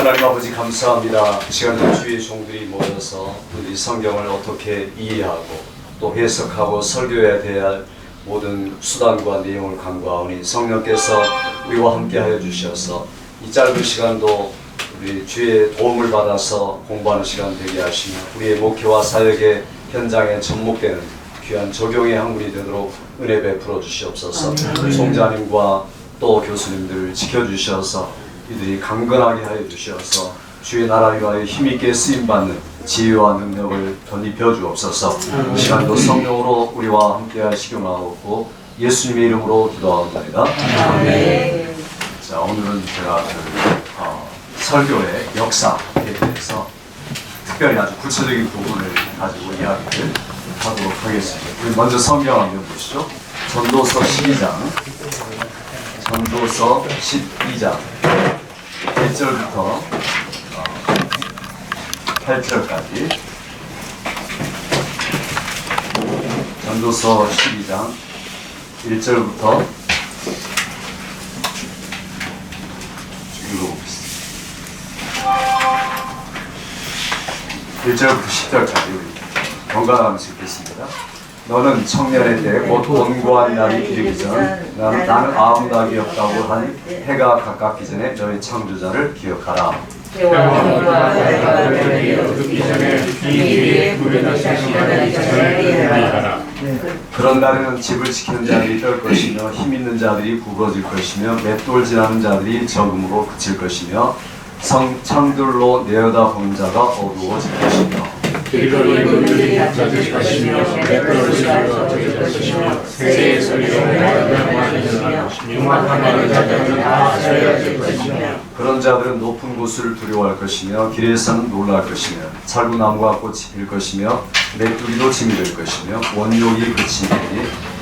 하나님 아버지 감사합니다. 이 시간에 주의 종들이 모여서 우리 성경을 어떻게 이해하고 또 해석하고 설교해야 될 모든 수단과 내용을 간구하오니 성령께서 우리와 함께하여 주셔서 이 짧은 시간도 우리 주의 도움을 받아서 공부하는 시간 되게 하시며 우리의 목회와 사역의 현장에 접목되는 귀한 적용의 학문이 되도록 은혜 베풀어 주시옵소서. 총장님과 또 교수님들 지켜주셔서 이들이 강건하게 하여 주셔서 주의 나라를 위하여 힘있게 쓰임받는 지혜와 능력을 덧입혀 주옵소서. 이 시간도 성령으로 우리와 함께 하시기 원하옵고 예수님의 이름으로 기도하옵나이다. 아멘. 자, 오늘은 제가 설교의 역사에 대해서 특별히 아주 구체적인 부분을 가지고 이야기를 하도록 하겠습니다. 우리 먼저 성경 한번 보시죠. 전도서 12장 1절부터 8절까지 전도서 12장 1절부터 읽어보겠습니다. 1절부터 10절까지 우리 번갈아가면서 읽겠습니다. 너는 청년의 때 곧 권고한 날이 이르기 전 나는 아무 낙이 없다고 한 해가 가깝기 전에 너의 창조자를 기억하라. 그런 날에는 집을 지키는 자들이 떨 것이며 힘 있는 자들이 굽어질 것이며 맷돌 지나는 자들이 적음으로 그칠 것이며 창들로 내어다보는 자가 어두워질 것이며 그리고 일꾼들이 낮아질 것이며 맷돌을 낮아질 것이며 새의 소리로 명망하시며 흉악하는 자들은 다 저려질 것이며 그런 자들은 높은 곳을 두려워할 것이며 길에서는 놀랄 것이며 살구나무가 꽃이 필 것이며 메뚜기도 짐이 될 것이며 원욕이 그치니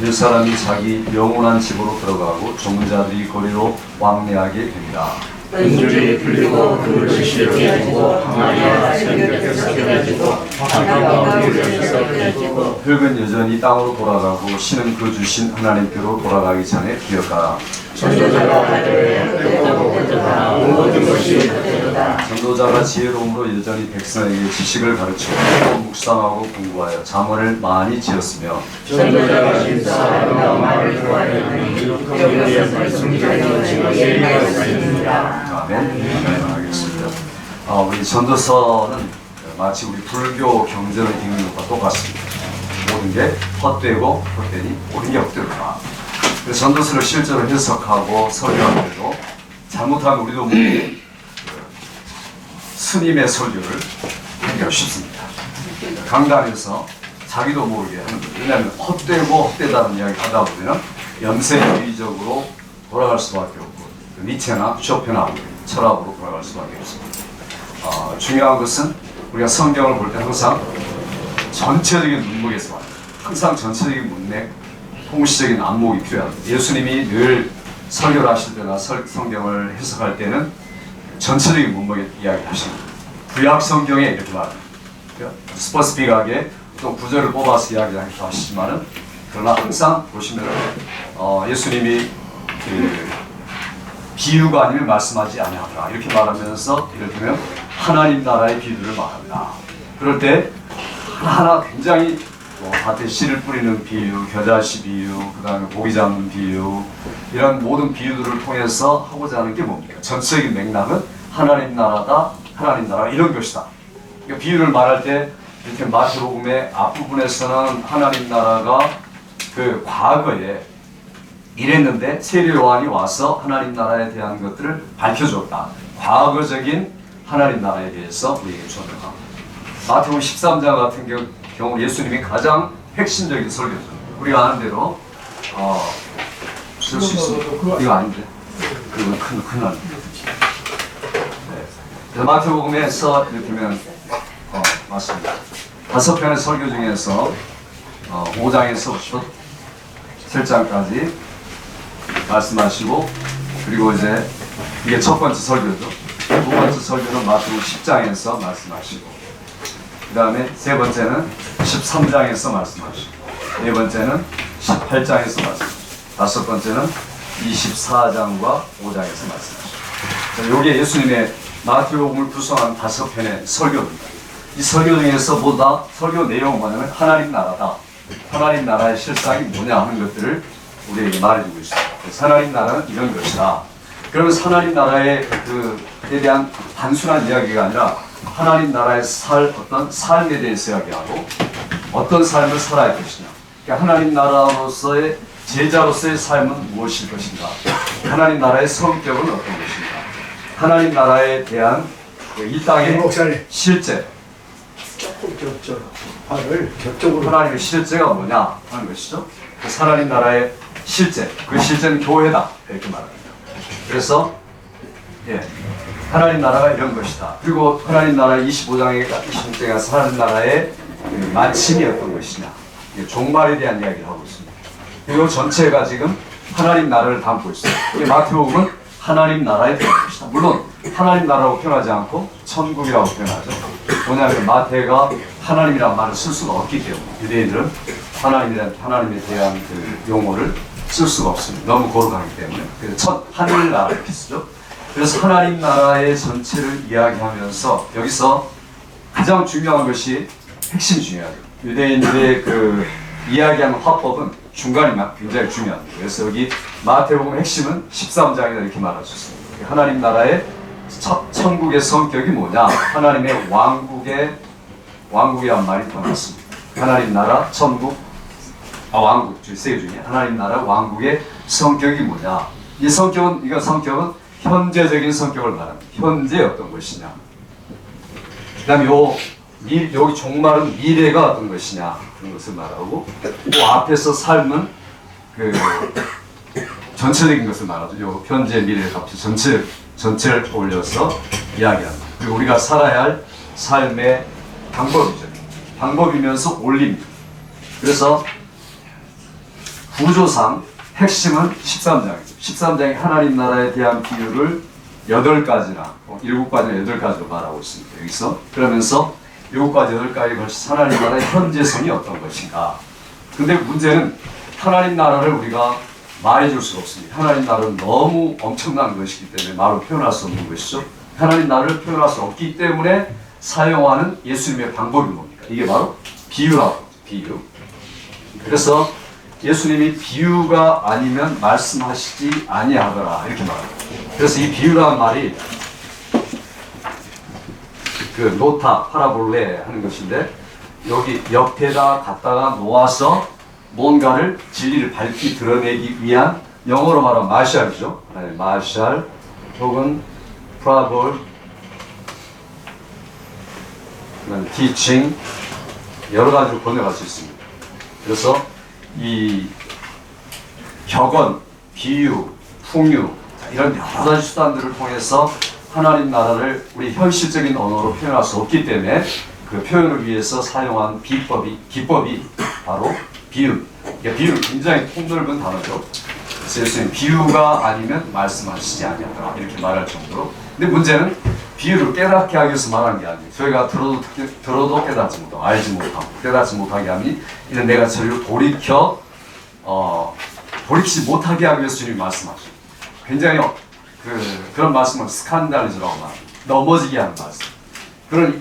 일 사람이 자기 영원한 집으로 들어가고 좋은 자들이 거리로 왕래하게 됩니다. 은줄이 풀리고 그릇이 시려지고 항아리와 생각에서 펴지고 화가가 물에서 펴지고 흙은 여전히 땅으로 돌아가고 신은 그 주신 하나님께로 돌아가기 전에 기억하라. 전도자가 하되고 헛되다 모든 것이 헛되다. 전도자가 지혜로움으로 여전히 백성에게 지식을 가르치고 또 묵상하고 공부하여 자문을 많이 지었으며 전도자가 신사하며 말을 좋아하니 여기서 말씀드리는 증거에 있습니다. 아멘. 알겠습니다. 우리 전도서는 마치 우리 불교 경전을 읽는 것과 똑같습니다. 모든 게 헛되고 헛되니 모든 게 헛되다. 그래서 전도서를 실제로 해석하고 설교할 때도 잘못하면 우리도 모르게 스님의 설교를 하기가 쉽습니다. 강단에서 자기도 모르게 하는 거예요. 왜냐하면 헛되고 헛되다는 이야기를 하다 보면 염세주의적으로 돌아갈 수밖에 없고 니체나 쇼펜하 철학으로 돌아갈 수밖에 없습니다. 중요한 것은 우리가 성경을 볼 때 항상 전체적인 문맥에서 봐요. 항상 전체적인 문맥, 통시적인 안목이 필요합니다. 예수님이 늘 설교를 하실 때나 성경을 해석할 때는 전체적인 문맥의 이야기를 하십니다. 구약 성경에 이렇게 말합니다. 스퍼스픽하게 또 구절을 뽑아서 이야기하기도 하시지만은 그러나 항상 보시면 예수님이 비유가 아니면 말씀하지 아니하더라 이렇게 말하면서 예를 들면 하나님 나라의 비유를 말합니다. 그럴 때 하나하나 굉장히 밭에 씨를 뿌리는 비유, 겨자씨 비유, 그 다음에 고기 잡는 비유 이런 모든 비유들을 통해서 하고자 하는 게 뭡니까? 전체적인 맥락은 하나님 나라다, 하나님 나라 이런 것이다. 그러니까 비유를 말할 때 이렇게 마태복음의 앞부분에서는 하나님 나라가 그 과거에 이랬는데 세례 요한이 와서 하나님 나라에 대한 것들을 밝혀줬다. 과거적인 하나님 나라에 대해서 우리에게 전해갑니다. 마태복음 13장 같은 경우 예수님이 가장 핵심적인 설교죠. 우리가 아는 대로 쓸 수 있습니다. 이거 아닌데 그건 큰일 납니다. 네. 마태복음에서 이렇게 보면 맞습니다. 5편의 설교 중에서 5장에서 7장까지 말씀하시고 그리고 이제 이게 첫 번째 설교죠. 두 번째 설교는 마태복음 10장에서 말씀하시고 그 다음에 세 번째는 13장에서 말씀하시고 네 번째는 18장에서 말씀하시고 다섯 번째는 24장과 5장에서 말씀하시고 요게 예수님의 마태복음을 구성한 5편의 설교입니다. 이 설교 중에서 뭐다? 설교 내용은 뭐냐면 하나님 나라다. 하나님 나라의 실상이 뭐냐 하는 것들을 우리에게 말해주고 있습니다. 그래서 하나님 나라는 이런 것이다. 그러면서 하나님 나라에 그에 대한 단순한 이야기가 아니라 하나님 나라의 어떤 삶에 대해서 이야기하고 어떤 삶을 살아야 할 것이냐. 그러니까 하나님 나라로서의 제자로서의 삶은 무엇일 것인가. 하나님 나라의 성격은 어떤 것인가. 하나님 나라에 대한 이 땅의 실제. 조금 발을 격적으로 하나님의 실제가 뭐냐 하는 것이죠. 그래서 하나님 나라의 실제, 그 실제는 교회다 이렇게 말합니다. 그래서 하나님 나라가 이런 것이다. 그리고 하나님 나라 25장에 26장에 가서 하나님 나라의 마침이 어떤 것이냐, 종말에 대한 이야기를 하고 있습니다. 그리고 전체가 지금 하나님 나라를 담고 있어요. 마태복음은 하나님 나라에 대한 것이다. 물론 하나님 나라라고 표현하지 않고 천국이라고 표현하죠. 뭐냐면 마태가 하나님이라는 말을 쓸 수가 없기 때문에 유대인들은 하나님에 대한 그 용어를 쓸 수가 없습니다. 너무 거룩하기 때문에. 그래서 하늘나라 이렇게 쓰죠. 그래서 하나님 나라의 전체를 이야기하면서 여기서 가장 중요한 것이 핵심 중요하죠. 유대인들의 그 이야기하는 화법은 중간이 굉장히 중요합니다. 그래서 여기 마태복음 핵심은 13장이다 이렇게 말할 수 있습니다. 하나님 나라의 천국의 성격이 뭐냐? 하나님의 왕국이란 말이 나왔습니다. 하나님 나라, 천국, 왕국 세 개 중에 하나님 나라 왕국의 성격이 뭐냐? 이 성격은 현재적인 성격을 말합니다. 현재 어떤 것이냐? 그다음에 여기 종말은 미래가 어떤 것이냐 그런 것을 말하고, 그 앞에서 삶은 그 전체적인 것을 말하죠. 요 현재 미래 값이 전체를 올려서 이야기합니다. 그리고 우리가 살아야 할 삶의 방법이죠. 방법이면서 올립니다. 그래서 구조상 핵심은 13장이죠. 13장이 하나님 나라에 대한 비유를 8가지나 7가지나 8가지로 말하고 있습니다. 여기서 그러면서 7가지 8가지에 걸쳐 하나님 나라의 현재성이 어떤 것인가. 근데 문제는 하나님 나라를 우리가 말해줄 수가 없습니다. 하나님 나라는 너무 엄청난 것이기 때문에 말로 표현할 수 없는 것이죠. 하나님 나라를 표현할 수 없기 때문에 사용하는 예수님의 방법이 뭡니까? 이게 바로 비유라고. 비유. 그래서 예수님이 비유가 아니면 말씀하시지 아니하더라 이렇게 말합니다. 그래서 이 비유라는 말이 그 노타, 파라볼레 하는 것인데, 여기 옆에다 갖다가 놓아서 뭔가를 진리를 밝히 드러내기 위한, 영어로 말하면 마샬이죠. 마샬 혹은 파라볼, 티칭, 여러 가지로 번역할 수 있습니다. 그래서 이 격언, 비유, 풍유 이런 여러 가지 수단들을 통해서 하나님 나라를 우리 현실적인 언어로 표현할 수 없기 때문에 그 표현을 위해서 사용한 기법이 바로 비유. 그러니까 비유는 굉장히 폭넓은 단어죠. 그래서 예수님 비유가 아니면 말씀하시지 아니하더라 이렇게 말할 정도로. 근데 문제는 비유를 깨닫게 하기 위해서 말하는 게 아니에요. 저희가 들어도 깨닫지 못하고 알지 못하고 깨닫지 못하게 하니 이는 내가 저희를 돌이키지 못하게 하기 위해서 주님이 말씀하죠. 굉장히 그런 말씀은 스칸달리즈라고 말합니다. 넘어지게 하는 말씀.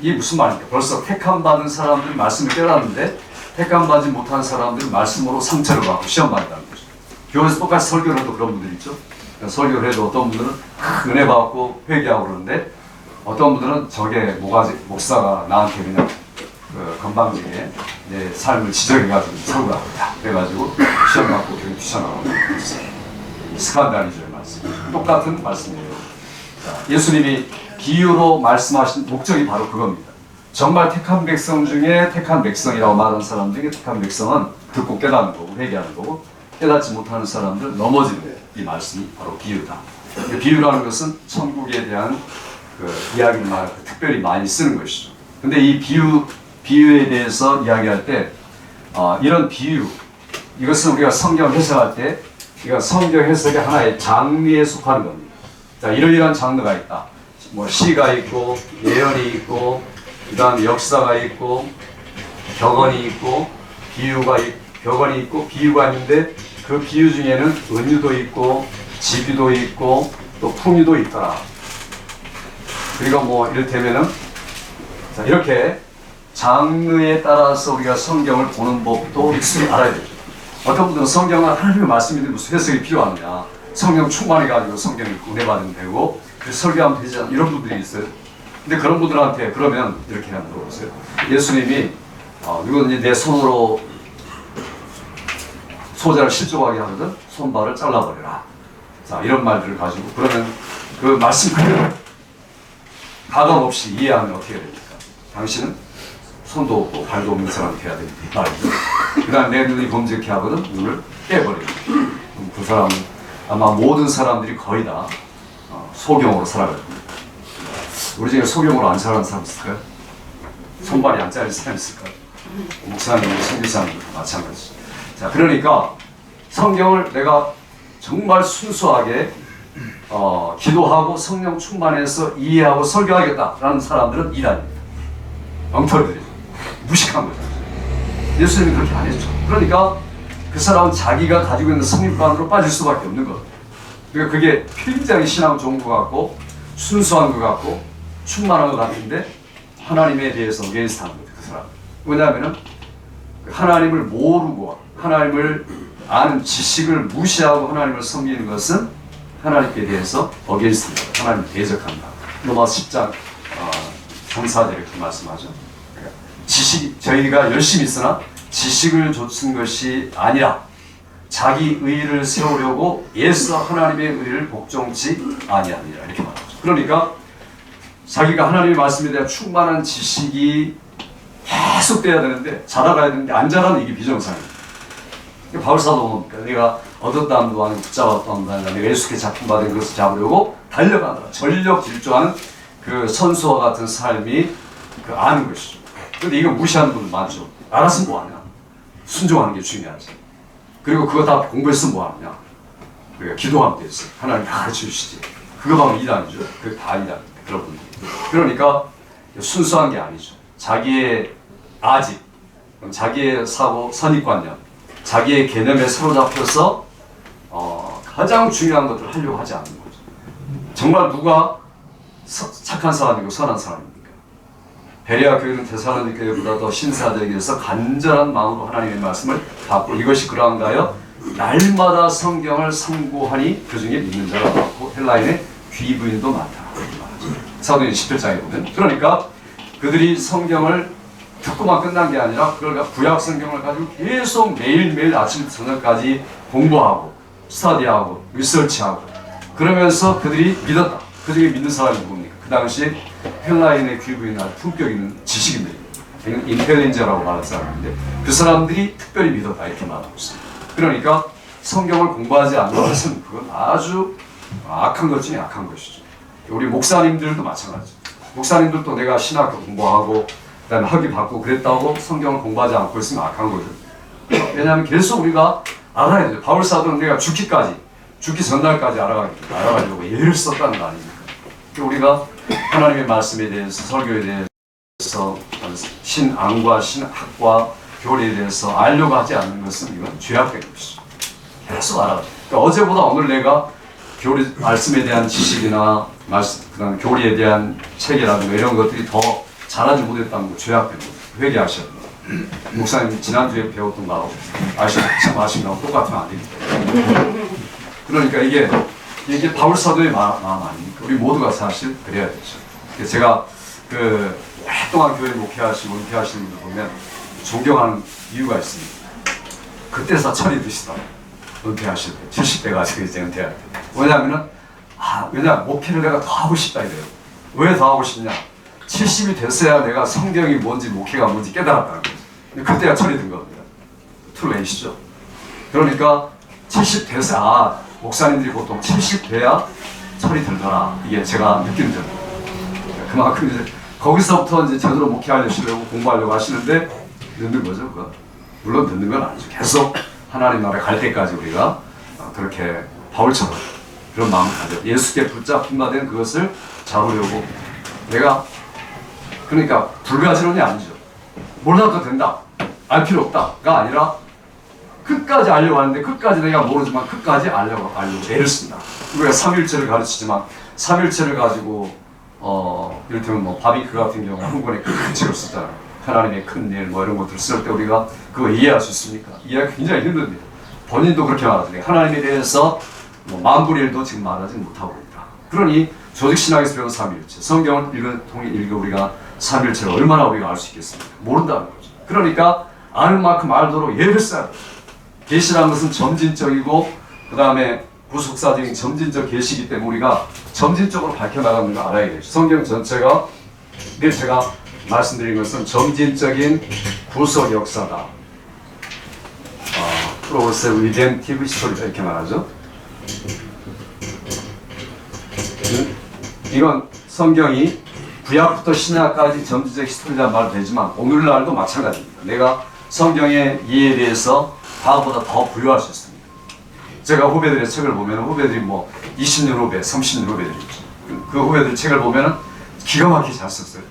이게 무슨 말입니까? 벌써 택함받은 사람들이 말씀을 깨닫는데 택함받지 못한 사람들은 말씀으로 상처를 받고 시험받는다는 거죠. 교회에서 똑같이 설교를 해도 그런 분들이 있죠. 설교를 해도 어떤 분들은 은혜 받고 회개하고 그러는데 어떤 분들은 저게 목사가 나한테 그냥 건방지게 내 삶을 지적해가지고 설교를 하고 그래가지고 시험 받고 되게 귀찮아하고 스칸달리즈의 말씀. 똑같은 말씀이에요. 예수님이 비유로 말씀하신 목적이 바로 그겁니다. 정말 택한 백성 중에 택한 백성이라고 말하는 사람 중에 택한 백성은 듣고 깨닫는 거고 회개하는 거고, 깨닫지 못하는 사람들 넘어지는 이 말씀이 바로 비유다. 비유라는 것은 천국에 대한 그 이야기를 특별히 많이 쓰는 것이죠. 근데 이 비유에 대해서 이야기할 때 이런 비유, 이것은 우리가 성경 해석할 때 이거 성경 해석의 하나의 장르에 속하는 겁니다. 자, 이러이러한 장르가 있다. 뭐 시가 있고 예언이 있고 그다음에 역사가 있고 격언이 있고 격언이 있고 비유가 있는데 그 비유 중에는 은유도 있고 지비도 있고 또 풍유도 있더라. 그리고 뭐 이를테면은 자, 이렇게 장르에 따라서 우리가 성경을 보는 법도 익숙히 알아야 되죠. 어떤 분들은 성경은 하나님의 말씀인데 무슨 해석이 필요하느냐, 성경 충만해가지고 성경을 은혜받으면 되고 그 설교하면 되지 않나, 이런 분들이 있어요. 근데 그런 분들한테 그러면 이렇게 한번 물어보세요. 예수님이 누구든지 내 손으로 소자를 실족하게 하거든 손발을 잘라버려라. 자, 이런 말들을 가지고 그러면 그 말씀 그대로 가감 없이 이해하면 어떻게 됩니까? 당신은 손도 없고 발도 없는 사람이 돼야 됩니다. 말이죠. 그 다음에 내 눈이 검증케 하거든 눈을 빼버립니다. 그 사람은 아마 모든 사람들이 거의 다 소경으로 살아갈 겁니다. 우리 중에 소경으로 안 살아가는 사람 있을까요? 손발이 안 잘린 사람 있을까요? 목사님, 선교사님도 마찬가지죠. 자, 그러니까 성경을 내가 정말 순수하게 기도하고 성령 충만해서 이해하고 설교하겠다라는 사람들은 이단입니다. 엉터리들이죠. 무식한 거죠. 예수님이 그렇게 안 했죠. 그러니까 그 사람은 자기가 가지고 있는 선입관으로 빠질 수밖에 없는 거예요. 그러니까 그게 굉장히 신앙 좋은 것 같고 순수한 것 같고 충만한 것 같은데 하나님에 대해서 어게인스트하는 거죠. 그 사람. 왜냐하면 하나님을 모르고 하나님을 아는 지식을 무시하고 하나님을 섬기는 것은 하나님께 대해서 어게인스트입니다. 하나님을 대적한다. 로마서 10장 3,4절 이렇게 말씀하죠. 지식, 저희가 열심히 있으나 지식을 좇은 것이 아니라 자기 의를 세우려고 예수 하나님의 의를 복종치 아니하니라 이렇게 말하죠. 그러니까 자기가 하나님의 말씀에 대한 충만한 지식이 계속 돼야 되는데 자라가야 되는데 안 자라는 이게 비정상입니다. 바울사도 뭡니까? 내가 얻었다함도 아니고 붙잡았다함도 아니라 내가 예수께 작품받은 것을 잡으려고 달려가느라 전력 질주하는 그 선수와 같은 삶이 그 아는 것이죠. 근데 이거 무시하는 분들 많죠. 알았으면 뭐하냐? 순종하는 게 중요하지. 그리고 그거 다 공부했으면 뭐하냐? 그러니까 기도하면 되지. 하나님 다 가르쳐 주시지. 그거 바로 이단이죠. 그게 다 이단. 그런 분들. 그러니까 순수한 게 아니죠. 자기의 아집, 자기의 사고, 선입관념, 자기의 개념에 사로잡혀서 가장 중요한 것들을 하려고 하지 않는 거죠. 정말 누가 착한 사람이고 선한 사람입니까? 베레아 교회는 데살로니가 교회보다 더 신사되기 위해서 간절한 마음으로 하나님의 말씀을 받고 이것이 그러한가요? 날마다 성경을 상고하니 그 중에 믿는 자가 많고 헬라인의 귀부인도 많다. 사도행 17장에 보면 그러니까 그들이 성경을 듣고만 끝난 게 아니라 그걸 구약 성경을 가지고 계속 매일매일 아침부터 저녁까지 공부하고 스터디하고 리서치하고 그러면서 그들이 믿었다. 그 중에 믿는 사람이 누굽니까? 그 당시 헬라인의 귀부인한 품격 있는 지식인들이 인텔리전라고 말하는 사람인데 그 사람들이 특별히 믿었다 이렇게 말하고 있습니다. 그러니까 성경을 공부하지 않는 것은 그건 아주 악한 것 중에 악한 것이죠. 우리 목사님들도 마찬가지죠. 목사님들도 내가 신학교 공부하고 그다음에 학위 받고 그랬다고 성경을 공부하지 않고 있으면 악한 거죠. 왜냐하면 계속 우리가 알아야 돼요. 바울 사도는 내가 죽기 전날까지 알아가려고 예를 썼다는 거 아닙니까? 우리가 하나님의 말씀에 대해서 설교에 대해서 신앙과 신학과 교리에 대해서 알려고 하지 않는 것은 이건 죄악된 것이죠. 계속 알아야 돼요. 그러니까 어제보다 오늘 내가 교리 말씀에 대한 지식이나 그다음 교리에 대한 책이라든가 이런 것들이 더 잘하지 못했다는 거 죄악된 거죠. 회개하셔야 됩니다. 목사님 지난주에 배웠던 거하고 참 아시는 거하고 똑같으면 안 됩니다. 그러니까 이게 바울 사도의 마음 아닙니까? 우리 모두가 사실 그래야 되죠. 제가 그 오랫동안 교회 목회하시고 은퇴하시는 분들 보면 존경하는 이유가 있습니다. 그때서 철이 드시다. 은퇴하실 때 70대 가지고 이제 은퇴할 때. 왜냐하면은 왜냐 목회를 내가 더 하고 싶다 이래요. 왜 더 하고 싶냐? 70이 됐어야 내가 성경이 뭔지 목회가 뭔지 깨달았다는 거죠. 근데 그때가 철이 든 겁니다. 투레이시죠. 그러니까 70 돼서 목사님들이 보통 70 돼야 철이 들더라. 이게 제가 느끼는 점입니다. 그만큼 이제 거기서부터 이제 제대로 목회하려고 공부하려고 하시는데 늦는 거죠. 그거. 물론 늦는 건 아니죠. 계속 하나님 나라에 갈 때까지 우리가 그렇게 바울처럼 그런 마음을 가져 예수께 붙잡힌 바 된 그것을 잡으려고 내가 그러니까 불가지론이 아니죠. 몰라도 된다. 알 필요 없다가 아니라 끝까지 알려고 하는데 끝까지 내가 모르지만 끝까지 알려고 애를 씁니다. 우리가 삼일체를 가르치지만 삼일체를 가지고 이를테면 뭐 바비크 같은 경우는 한 권에 큰 책을 쓰잖아요. 하나님의 큰 일 뭐 이런 것들을 쓸 때 우리가 그거 이해할 수 있습니까? 이해하기 굉장히 힘듭니다. 본인도 그렇게 말하더니 하나님에 대해서 뭐 만불일도 지금 말하지 못하고 있다. 그러니 조직신학에서 배운 삼위일체, 성경을 읽어 우리가 삼위일체를 얼마나 우리가 알 수 있겠습니까? 모른다는 거죠. 그러니까 아는 만큼 알도록 예를 써야 돼요. 계시라는 것은 점진적이고 그 다음에 구속사적인 점진적 계시이기 때문에 우리가 점진적으로 밝혀나가는 걸 알아야 되죠. 성경 전체가 늘 제가 말씀드린 것은 점진적인 구속 역사다. 프로그레시브 리덴티브 히스토리다 이렇게 말하죠. 이건 성경이 구약부터 신약까지 점진적 히스토리라는 말도 되지만 오늘날도 마찬가지입니다. 내가 성경의 이해에 대해서 과거보다 더 부유할 수 있습니다. 제가 후배들의 책을 보면 후배들이 뭐 20년 후배, 30년 후배들이 있죠. 그 후배들 책을 보면 기가 막히게 잘 썼어요.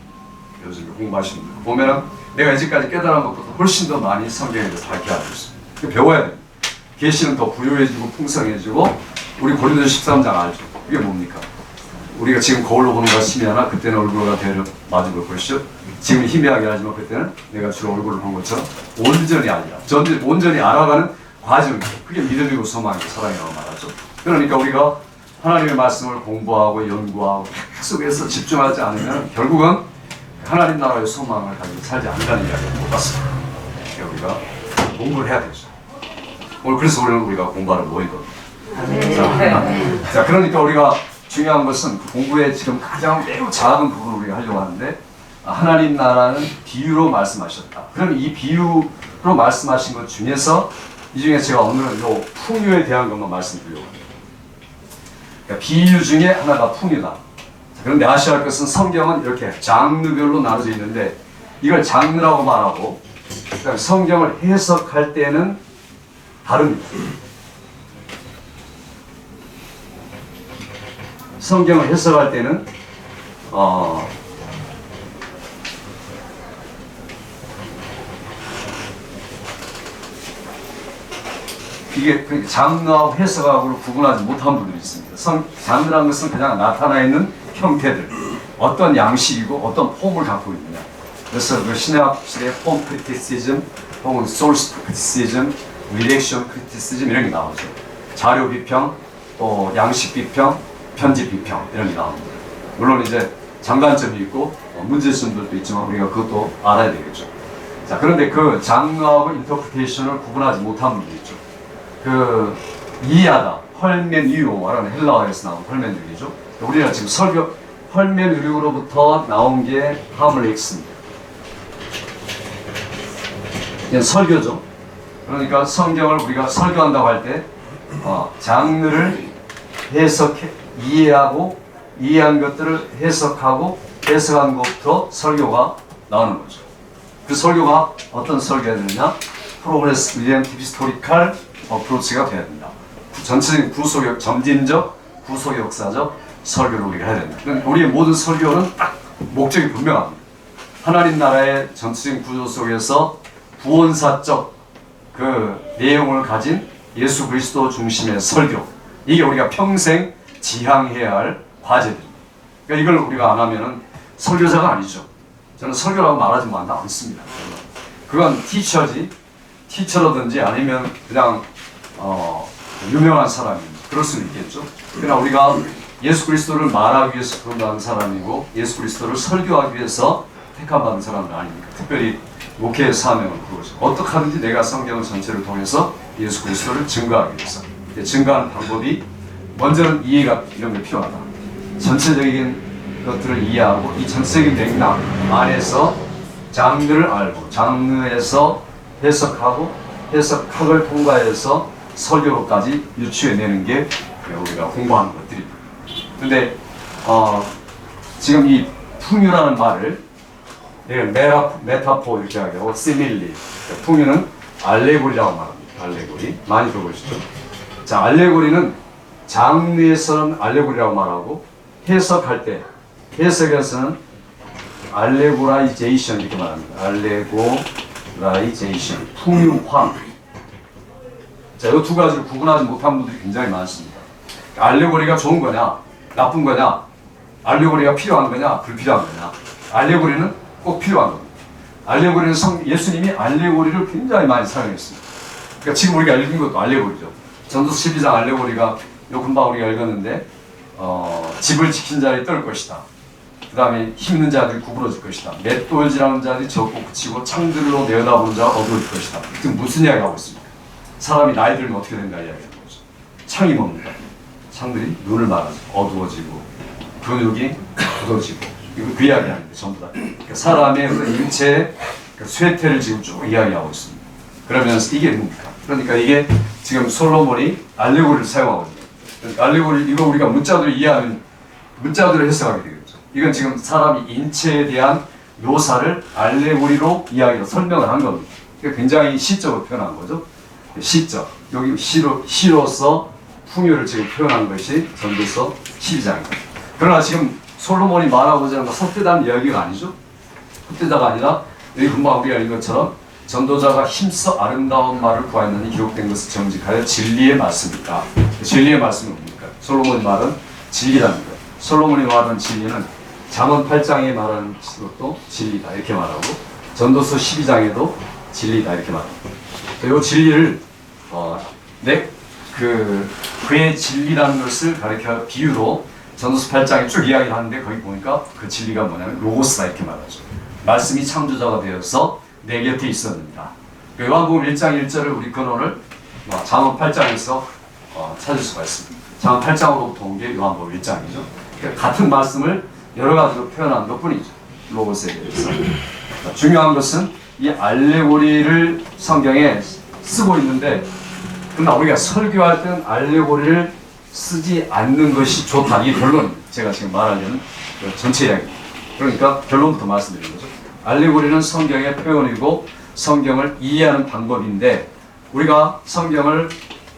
요즘 공부하시는 분 보면 내가 이제까지 깨달은 것보다 훨씬 더 많이 성경에 대해서 밝게 알고 있습니다. 배워야 됩니다. 계시는 더 부유해지고 풍성해지고 우리 고린도서 13장 알죠? 그게 뭡니까? 우리가 지금 거울로 보는 것이 희미하나 그때는 얼굴과 대를 맞은 걸 보시죠. 지금 희미하게 하지만 그때는 내가 주로 얼굴을 본 것처럼 온전히 알리라. 온전히 알아가는 과정이죠. 그게 믿음이고 소망이고 사랑이라고 말하죠. 그러니까 우리가 하나님의 말씀을 공부하고 연구하고 계속해서 집중하지 않으면 결국은 하나님 나라의 소망을 가지고 살지 않는다는 이야기를 못 봤습니다. 그러니까 우리가 공부를 해야 되죠. 오늘 그래서 우리가 공부하러 모인 겁니다. 자, 그러니까 우리가 중요한 것은 공부의 지금 가장 매우 작은 부분을 우리가 하려고 하는데 하나님 나라는 비유로 말씀하셨다. 그럼 이 비유로 말씀하신 것 중에서 이 중에 제가 오늘은 이 풍요에 대한 것만 말씀드리려고 합니다. 그러니까 비유 중에 하나가 풍요다. 자, 그런데 아셔야 할 것은 성경은 이렇게 장르별로 나눠져 있는데 이걸 장르라고 말하고 그다음에 성경을 해석할 때는 다릅니다. 성경을 해석할 때는 이게 장르하고 해석하고를 구분하지 못한 분들이 있습니다. 장르라는 것은 그냥 나타나 있는 형태들, 어떤 양식이고 어떤 폼을 갖고 있느냐. 그래서 그 신약 시대의 폼 크리티시즘, 혹은 소스 크리티시즘, 리렉션 크리티시즘 이런 게 나오죠. 자료 비평, 또 양식 비평, 편집 비평 이런 게 나옵니다. 물론 이제 장단점이 있고 문제점들도 있지만 우리가 그것도 알아야 되겠죠. 자, 그런데 그 장르하고 인터프리테이션을 구분하지 못한 분들이 있죠. 그 이해하다, 헐멘유라는 헬라어에서 나온 헐멘유리죠. 우리는 지금 설교 헐멘유리로부터 나온 게 하물렉스입니다. 이건 설교죠. 그러니까 성경을 우리가 설교한다고 할 때 장르를 해석해 이해하고 이해한 것들을 해석하고 해석한 것부터 설교가 나오는 거죠. 그 설교가 어떤 설교가 되느냐? 프로그레스 리덴티브 히스토리칼 어프로치가 돼야 된다. 전체적인 점진적 구속 역사적 설교를 우리가 해야 된다. 우리의 모든 설교는 딱 목적이 분명합니다. 하나님 나라의 전체적인 구조 속에서 구원사적 그 내용을 가진 예수 그리스도 중심의 설교, 이게 우리가 평생 지향해야 할 과제들입니다. 그러니까 이걸 우리가 안 하면은 설교자가 아니죠. 저는 설교라고 말하지 않습니다. 그건 티처라든지 아니면 그냥 유명한 사람입니다. 그럴 수는 있겠죠. 그러나 우리가 예수 그리스도를 말하기 위해서 그런다는 사람이고 예수 그리스도를 설교하기 위해서 택함받은 사람은 아닙니까? 특별히 목회의 사명은 그거죠. 어떻게 하든지 내가 성경 전체를 통해서 예수 그리스도를 증거하기 위해서. 증거하는 방법이 먼저는 이해가 이런 게 필요하다. 전체적인 것들을 이해하고 이 전체적인 맥락 안에서 장르를 알고 장르에서 해석하고 해석학을 통과해서 설교로까지 유추해내는 게 우리가 공부하는 것들입니다. 근데 지금 이 풍요라는 말을 메타포 이렇게 하고 시밀리, 풍요는 알레고리라고 말합니다. 알레고리 많이 들어보시죠? 자, 알레고리는 장르에서는 알레고리라고 말하고 해석할 때 해석에서는 알레고라이제이션 이렇게 말합니다. 알레고라이제이션, 풍요화. 자, 이 두 가지를 구분하지 못한 분들이 굉장히 많습니다. 알레고리가 좋은 거냐, 나쁜 거냐, 알레고리가 필요한 거냐, 불필요한 거냐? 알레고리는 꼭 필요한 겁니다. 알레고리는 예수님이 알레고리를 굉장히 많이 사용했습니다. 그러니까 지금 우리가 읽은 것도 알레고리죠. 전도서 12장 알레고리가 요 금방 우리가 읽었는데 집을 지킨 자들이 떨 것이다. 그 다음에 힘있는 자들이 구부러질 것이다. 맷돌질하는 자들이 적고 그치고 창들로 내어다보는 자가 어두울 것이다. 지금 무슨 이야기 하고 있습니까? 사람이 나이 들면 어떻게 된다 이야기하는 거죠. 창이 뭡니까? 창들이 눈을 말하죠. 어두워지고 근육이 굳어지고 이거 그 이야기하는데 전부 다. 그러니까 사람의 인체의 쇠퇴를 지금 쭉 이야기하고 있습니다. 그러면서 이게 뭡니까? 그러니까 이게 지금 솔로몬이 알레고리를 사용하고 있는 거예요. 그러니까 알레고리 이거 우리가 문자대로 이해하면 문자대로 해석하게 되겠죠. 이건 지금 사람이 인체에 대한 묘사를 알레고리로 이야기로 설명을 한 겁니다. 그러니까 굉장히 시적으로 표현한 거죠. 시적. 여기 시로서 풍요를 지금 표현한 것이 전도서 12장입니다. 그러나 지금 솔로몬이 말하고자 하는 건 헛되다는 이야기가 아니죠. 헛되다가 아니라 여기 금방 우리가 읽은 것처럼 전도자가 힘써 아름다운 말을 구하였느니 기록된 것을 정직하여 진리의 말씀이다. 진리의 말씀은 뭡니까? 솔로몬이 말은 진리라는 거예요. 솔로몬이 말하는 진리는 잠언 8장에 말하는 것도 진리다 이렇게 말하고 전도서 12장에도 진리다 이렇게 말합니다. 이 진리를 그의 진리라는 것을 가리켜 비유로 전도서 8장에 쭉 이야기를 하는데 거기 보니까 그 진리가 뭐냐면 로고스다 이렇게 말하죠. 말씀이 창조자가 되어서 내 곁에 있었느니라. 요한복음 1장 1절을 우리 근원을 잠언 8장에서 찾을 수가 있습니다. 잠언 8장으로부터 온 게 요한복음 1장이죠. 그러니까 같은 말씀을 여러 가지로 표현한 것뿐이죠. 로고스에 대해서. 중요한 것은 이 알레고리를 성경에 쓰고 있는데 그러나 우리가 설교할 때는 알레고리를 쓰지 않는 것이 좋다. 이게 결론입니다. 제가 지금 말하려는 전체 이야기입니다. 그러니까 결론부터 말씀드리는 거죠. 알레고리는 성경의 표현이고 성경을 이해하는 방법인데 우리가 성경을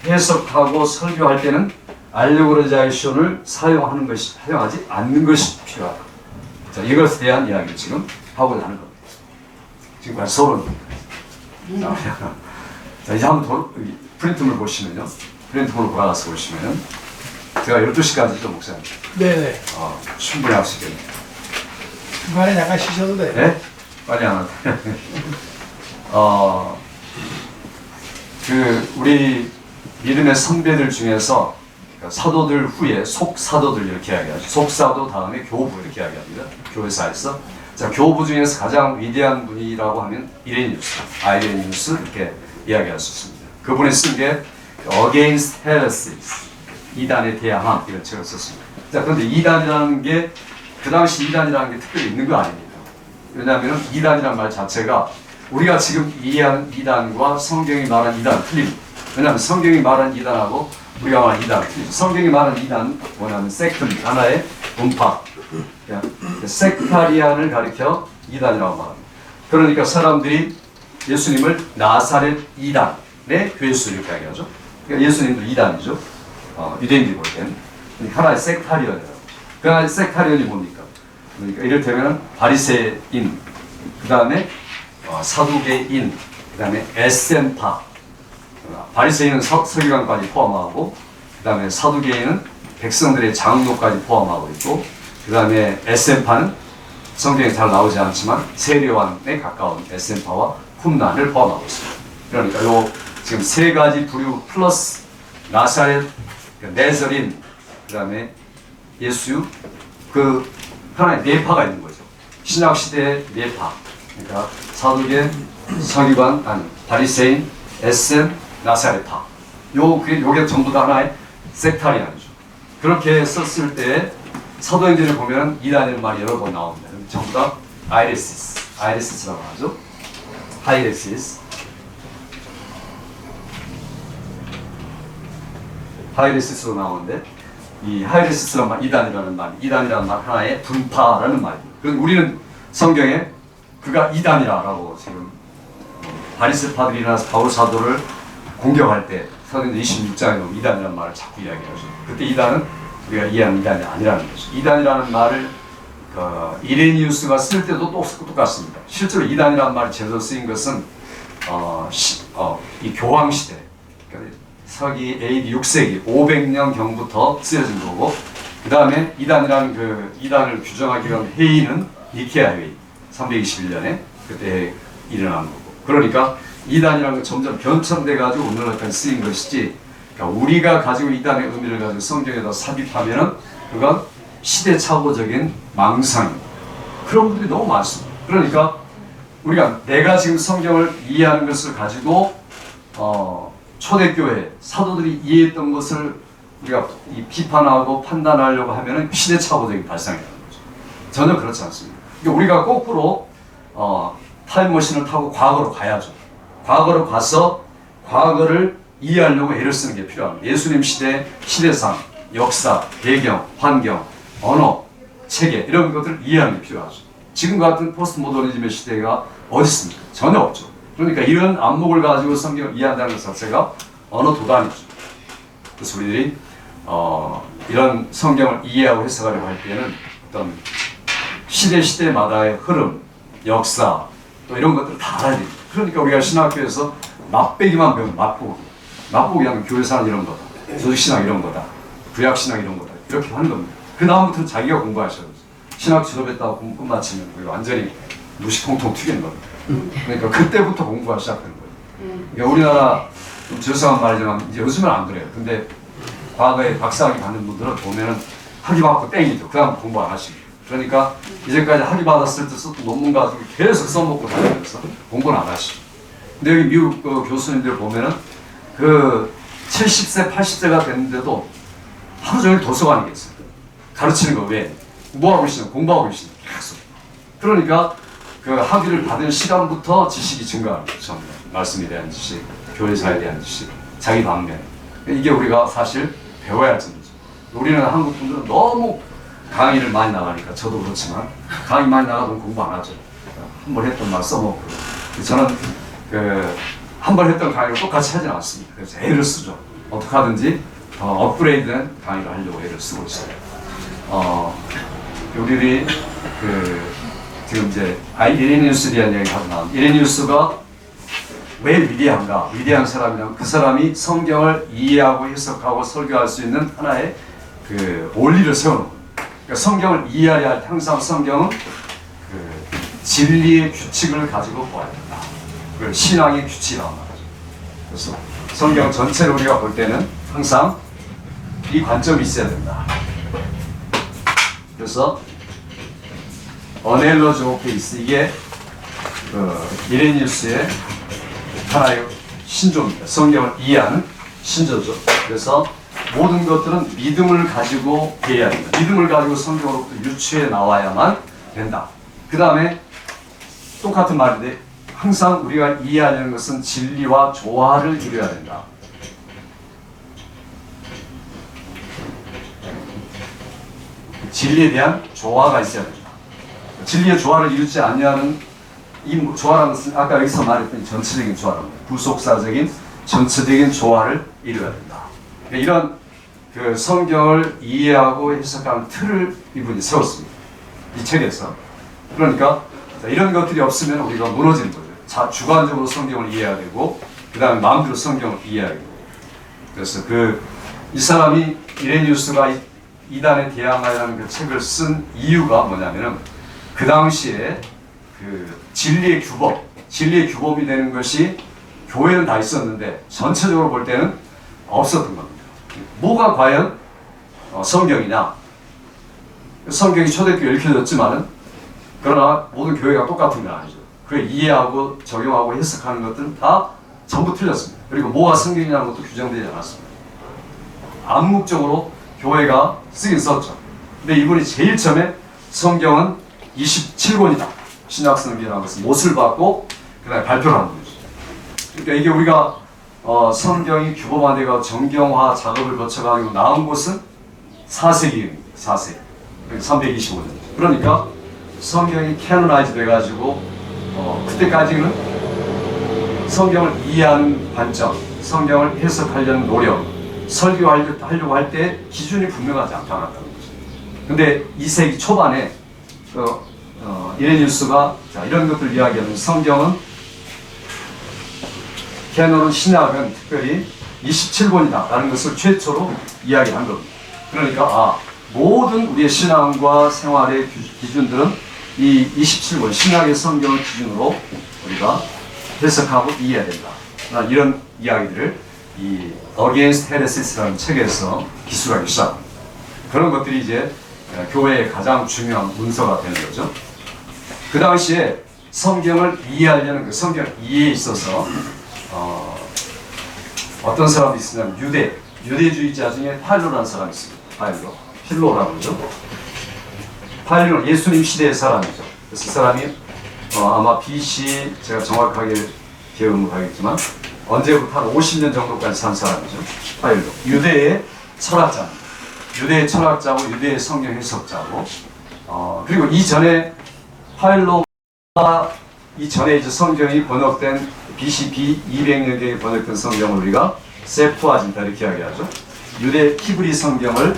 해석하고 설교할 때는 알레고리자이션을 사용하지 않는 것이 필요하다. 자, 이것에 대한 이야기를 지금 하고자 하는 겁니다. 지금까지 서론입니다. 자, 이제 한번 프린트물 보시면요. 프린트물로 돌아가서 보시면은 제가 12시까지죠, 목사님. 네네. 충분히 할 수 있겠네요. 중간에 잠깐 쉬셔도 돼요. 네? 빨리 안 하네. 우리 믿음의 선배들 중에서 사도들 후에 속사도들 이렇게 이야기하죠. 속사도 다음에 교부 이렇게 이야기합니다. 교회사에서. 자, 교부 중에서 가장 위대한 분이라고 하면 아이레니우스 이렇게 이야기할 수 있습니다. 그분이 쓴 게 Against Heresies, 이단에 대항함 이런 책을 썼습니다. 자, 그런데 이단이라는 게 그 당시 이단이라는 게 특별히 있는 거 아닙니다. 왜냐하면 이단이라는 말 자체가 우리가 지금 이해하는 이단과 성경이 말하는 이단은 틀립니다. 왜냐하면 성경이 말하는 이단하고 우리가 말하는 이단은 틀립니다. 성경이 말하는 이단은 뭐냐면 섹트입니다. 하나의 분파. 섹타리안을 가리켜 이단이라고 말합니다. 그러니까 사람들이 예수님을 나사렛 이단의 괴수 이렇게 이야기하죠. 그러니까 예수님도 이단이죠. 유대인들이 볼 때는. 하나의 섹타리언이라고. 그 하나의 섹타리언이 뭡니까? 그러니까 이를테면 바리새인, 그 다음에 사두개인, 그 다음에 에센파. 바리새인은 서기관까지 포함하고, 그 다음에 사두개인은 백성들의 장로까지 포함하고 있고, 그 다음에 에센파는 성경에 잘 나오지 않지만 세례요한에 가까운 에센파와 쿰난을 포함하고 있습니다. 그러니까 요 지금 세 가지 부류 플러스 나사렛, 네저린, 그 다음에 예수, 그 하나의 네 파가 있는 거죠. 신약 시대의 네 파. 그러니까 사두개, 서기관, 바리새인, 에센, 나사렛파. 요게 전부 다 하나의 섹타리안이죠. 그렇게 썼을 때 사도행전을 보면 이단이라는 말이 여러 번 나옵니다. 전부 다 아이레시스라고 하죠. 하이레시스로 나오는데 이 하이레시스라는 말, 이단이라는 말 하나의 분파라는 말입니다. 그럼 우리는 성경에 그가 이단이라고 지금 바리새파들이나 바울 사도를 공격할 때 사도행전 26장에 보면 이단이라는 말을 자꾸 이야기하죠. 그때 이단은 우리가 이해하는 이단이 아니라는 거죠. 이단이라는 말을 이레니우스가 쓸 때도 똑같습니다. 실제로 이단이라는 말이 제대로 쓰인 것은 이 교황 시대, 그러니까 서기 AD 6세기 500년경부터 쓰여진 거고, 그 다음에 이단이라는 그 이단을 규정하기 위한 회의는 니케아 회의 321년에 그때 일어난 거고. 그러니까 이단이라는 건 점점 변천돼 가지고 오늘날까지 쓰인 것이지. 그러니까 우리가 가지고 이단의 의미를 가지고 성경에다 삽입하면은 그건 시대착오적인 망상입니다. 그런 분들이 너무 많습니다. 그러니까 우리가 내가 지금 성경을 이해하는 것을 가지고 초대교회 사도들이 이해했던 것을 우리가 비판하고 판단하려고 하면은 시대착오적인 발상이라는 거죠. 전혀 그렇지 않습니다. 그러니까 우리가 거꾸로 타임머신을 타고 과거로 가야죠. 과거로 가서 과거를 이해하려고 애를 쓰는 게 필요합니다. 예수님 시대, 시대상, 역사, 배경, 환경, 언어, 체계 이런 것들을 이해하는 게 필요하죠. 지금 같은 포스트 모더니즘의 시대가 어디 있습니까? 전혀 없죠. 그러니까 이런 안목을 가지고 성경을 이해한다는 것 자체가 언어 도단이죠. 그래서 우리들이 이런 성경을 이해하고 해석하려고 할 때는 어떤 시대마다의 흐름, 역사 또 이런 것들을 다 알아야 됩니다. 그러니까 우리가 신학교에서 맛배기만 배우면 맛보기 하면 교회사는 이런 거다, 조직신학 이런 거다, 구약신학 이런 거다 이렇게 하는 겁니다. 그 다음부터는 자기가 공부하셔야 돼요. 신학 졸업했다고 공부 끝마치면 우리 완전히 무시통통 튀기는 겁니다. 그러니까 그때부터 공부가 시작되는 거예요. 그러니까 우리나라 좀 죄송한 말이지만 이제 요즘은 안 그래요. 근데 과거에 박사학위 받는 분들은 보면은 학위 받고 땡이죠. 그 다음 공부 안 하시고. 그러니까 이제까지 학위 받았을 때 썼던 논문 가지고 계속 써먹고 다니면서 공부는 안 하시고. 근데 여기 미국 교수님들 보면은 그 70세, 80세가 됐는데도 하루 종일 도서관에 계세요. 가르치는 거 왜? 뭐 하고 계시냐? 공부하고 계시냐? 계속. 그러니까 그 학위를 받은 시간부터 지식이 증가하는 거죠. 말씀에 대한 지식, 교회사에 대한 지식, 자기 방면. 이게 우리가 사실 배워야 할 점이죠. 우리는 한국 분들은 너무 강의를 많이 나가니까 저도 그렇지만 강의 많이 나가도 공부 안 하죠. 한 번 했던 말 써먹고. 저는 한 번 했던 강의를 똑같이 하진 않습니다. 그래서 애를 쓰죠. 어떻게 하든지 더 업그레이드된 강의를 하려고 애를 쓰고 있어요. 우리들이 지금 이제 이레니우스에 대한 얘기가 나온 이레니우스가 왜 위대한가? 위대한 사람이라면 그 사람이 성경을 이해하고 해석하고 설교할 수 있는 하나의 원리를 세우는 거예요. 그러니까 성경을 이해하려 할 때 항상 성경은 진리의 규칙을 가지고 보아야 된다. 그걸 신앙의 규칙이라고 말하죠. 그래서 성경 전체를 우리가 볼 때는 항상 이 관점이 있어야 된다. 그래서 어넬러지 오브 페이스 이게 이레니우스의 하나의 신조입니다. 성경을 이해하는 신조죠. 그래서 모든 것들은 믿음을 가지고 이해해야 된다. 믿음을 가지고 성경으로부터 유추해 나와야만 된다. 그 다음에 똑같은 말인데 항상 우리가 이해하려는 것은 진리와 조화를 이루어야 된다. 진리에 대한 조화가 있어야 된다. 진리의 조화를 이루지 않냐는 이 조화라는 것은 아까 여기서 말했던 전체적인 조화랍니다. 부속사적인 전체적인 조화를 이루어야 된다. 이런 성경을 이해하고 해석하는 틀을 이분이 세웠습니다. 이 책에서. 그러니까 이런 것들이 없으면 우리가 무너지는 거죠. 주관적으로 성경을 이해해야 되고 그 다음에 마음대로 성경을 이해해야 되고. 그래서 이 사람이 이레니우스가 이단에 대항하라는 그 책을 쓴 이유가 뭐냐면은 그 당시에 진리의 규범이 되는 것이 교회는 다 있었는데 전체적으로 볼 때는 없었던 겁니다. 뭐가 과연 성경이냐? 성경이 초대교회에 읽혀졌지만은 그러나 모든 교회가 똑같은 건 아니죠. 그걸 이해하고 적용하고 해석하는 것들은 다 전부 틀렸습니다. 그리고 뭐가 성경이라는 것도 규정되지 않았습니다. 암묵적으로 교회가 쓰긴 썼죠. 근데 이분이 제일 처음에 성경은 27권이다. 신약성경이라는 것은 못을 받고 그 다음에 발표를 하는 거죠. 그러니까 이게 우리가 성경이 규범화되고 정경화 작업을 거쳐가지고 나온 곳은 4세기입니다. 4세기. 325년. 그러니까 성경이 캐노나이즈 돼가지고 그때까지는 성경을 이해하는 관점, 성경을 해석하려는 노력, 설교하려고 할 때 기준이 분명하지 않다는 거죠. 근데 2세기 초반에 이레니우스가 이런 것들을 이야기하는 성경은 캐논은 신약은 특별히 27권이다 라는 것을 최초로 이야기한 겁니다. 그러니까 모든 우리의 신앙과 생활의 기준들은 이 27권 신약의 성경을 기준으로 우리가 해석하고 이해해야 된다. 이런 이야기들을 이 Against Heresies라는 책에서 기술하기 시작합니다. 그런 것들이 이제 교회의 가장 중요한 문서가 되는 거죠. 그 당시에 성경을 이해하려는 그 성경 이해에 있어서 어떤 사람이 있으냐면 유대주의자 중에 파일로라는 사람이 있습니다. 필로라고 그러죠. 파일로는 예수님 시대의 사람이죠. 그래서 이 사람이 아마 BC 제가 정확하게 기억은 못하겠지만 언제부터 한 50년 정도까지 산 사람이죠. 파일로. 유대의 철학자입니다. 유대의 철학자고 유대의 성경 해석자고 그리고 이전에 파일로가 이전에 이제 성경이 번역된 BC 200년경에 번역된 성경을 우리가 세푸아진타 이렇게 이야기하죠. 유대 히브리 성경을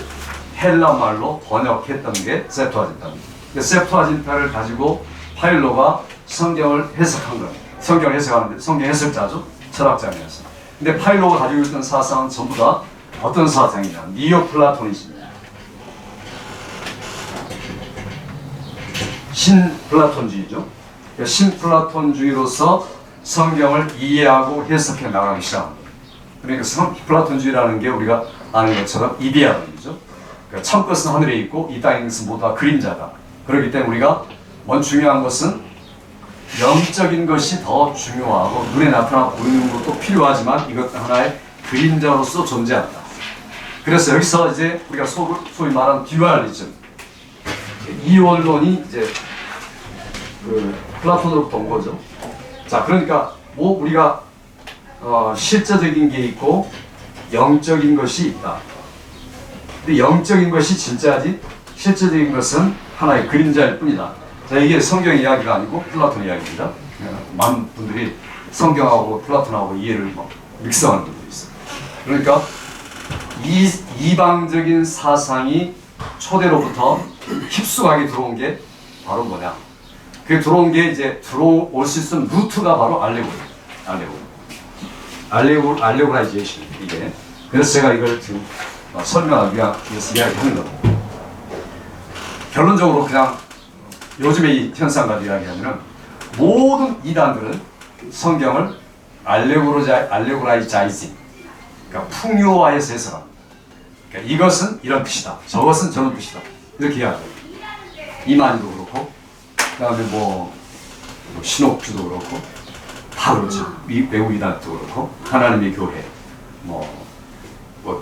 헬라 말로 번역했던 게 세푸아진타입니다. 세푸아진타를 가지고 파일로가 성경을 해석한 겁니다. 성경을 해석하는데 성경 해석자죠. 철학자면서. 근데 파일로가 가지고 있던 사상은 전부 다 어떤 사상이냐? 니오플라토니즘입니다. 신플라톤주의죠. 신플라톤주의로서 성경을 이해하고 해석해 나가기 시작합니다. 그러니까 플라톤주의라는 게 우리가 아는 것처럼 이데아론이죠. 그러니까 참 것은 하늘에 있고 이 땅에 있는 것은 모두 다 그림자다. 그렇기 때문에 우리가 중요한 것은 영적인 것이 더 중요하고 눈에 나타나 보이는 것도 필요하지만 이것 하나의 그림자로서 존재한다. 그래서 여기서 이제 우리가 소위 말하는 듀얼리즘, 이원론이 이제 플라톤으로부터 온 거죠. 자, 그러니까 우리가 실제적인 게 있고 영적인 것이 있다. 근데 영적인 것이 진짜지 실제적인 것은 하나의 그림자일 뿐이다. 자, 이게 성경 이야기가 아니고 플라톤 이야기입니다. 많은 분들이 성경하고 플라톤하고 이해를 믹스하는 분들이 있어요. 그러니까 이방적인 사상이 초대로부터 깊숙하게 들어온 게 바로 뭐냐? 그 들어온 게 이제 들어올 수 있는 루트가 바로 알레고라이제이션 이게. 그래서 제가 이걸 지금 설명하기 위해서 이야기하는 겁니다. 결론적으로 그냥 요즘의 이 현상과 이야기하면 모든 이단들은 성경을 알레고라이자이징, 그러니까 풍요화해서 해석합니다. 그러니까 이것은 이런 뜻이다, 저것은 저런 뜻이다 이렇게 이야기해요. 이만희도 그렇고, 그다음에 신옥주도 그렇고 다 그렇죠. 외국 이단도 그렇고 하나님의 교회,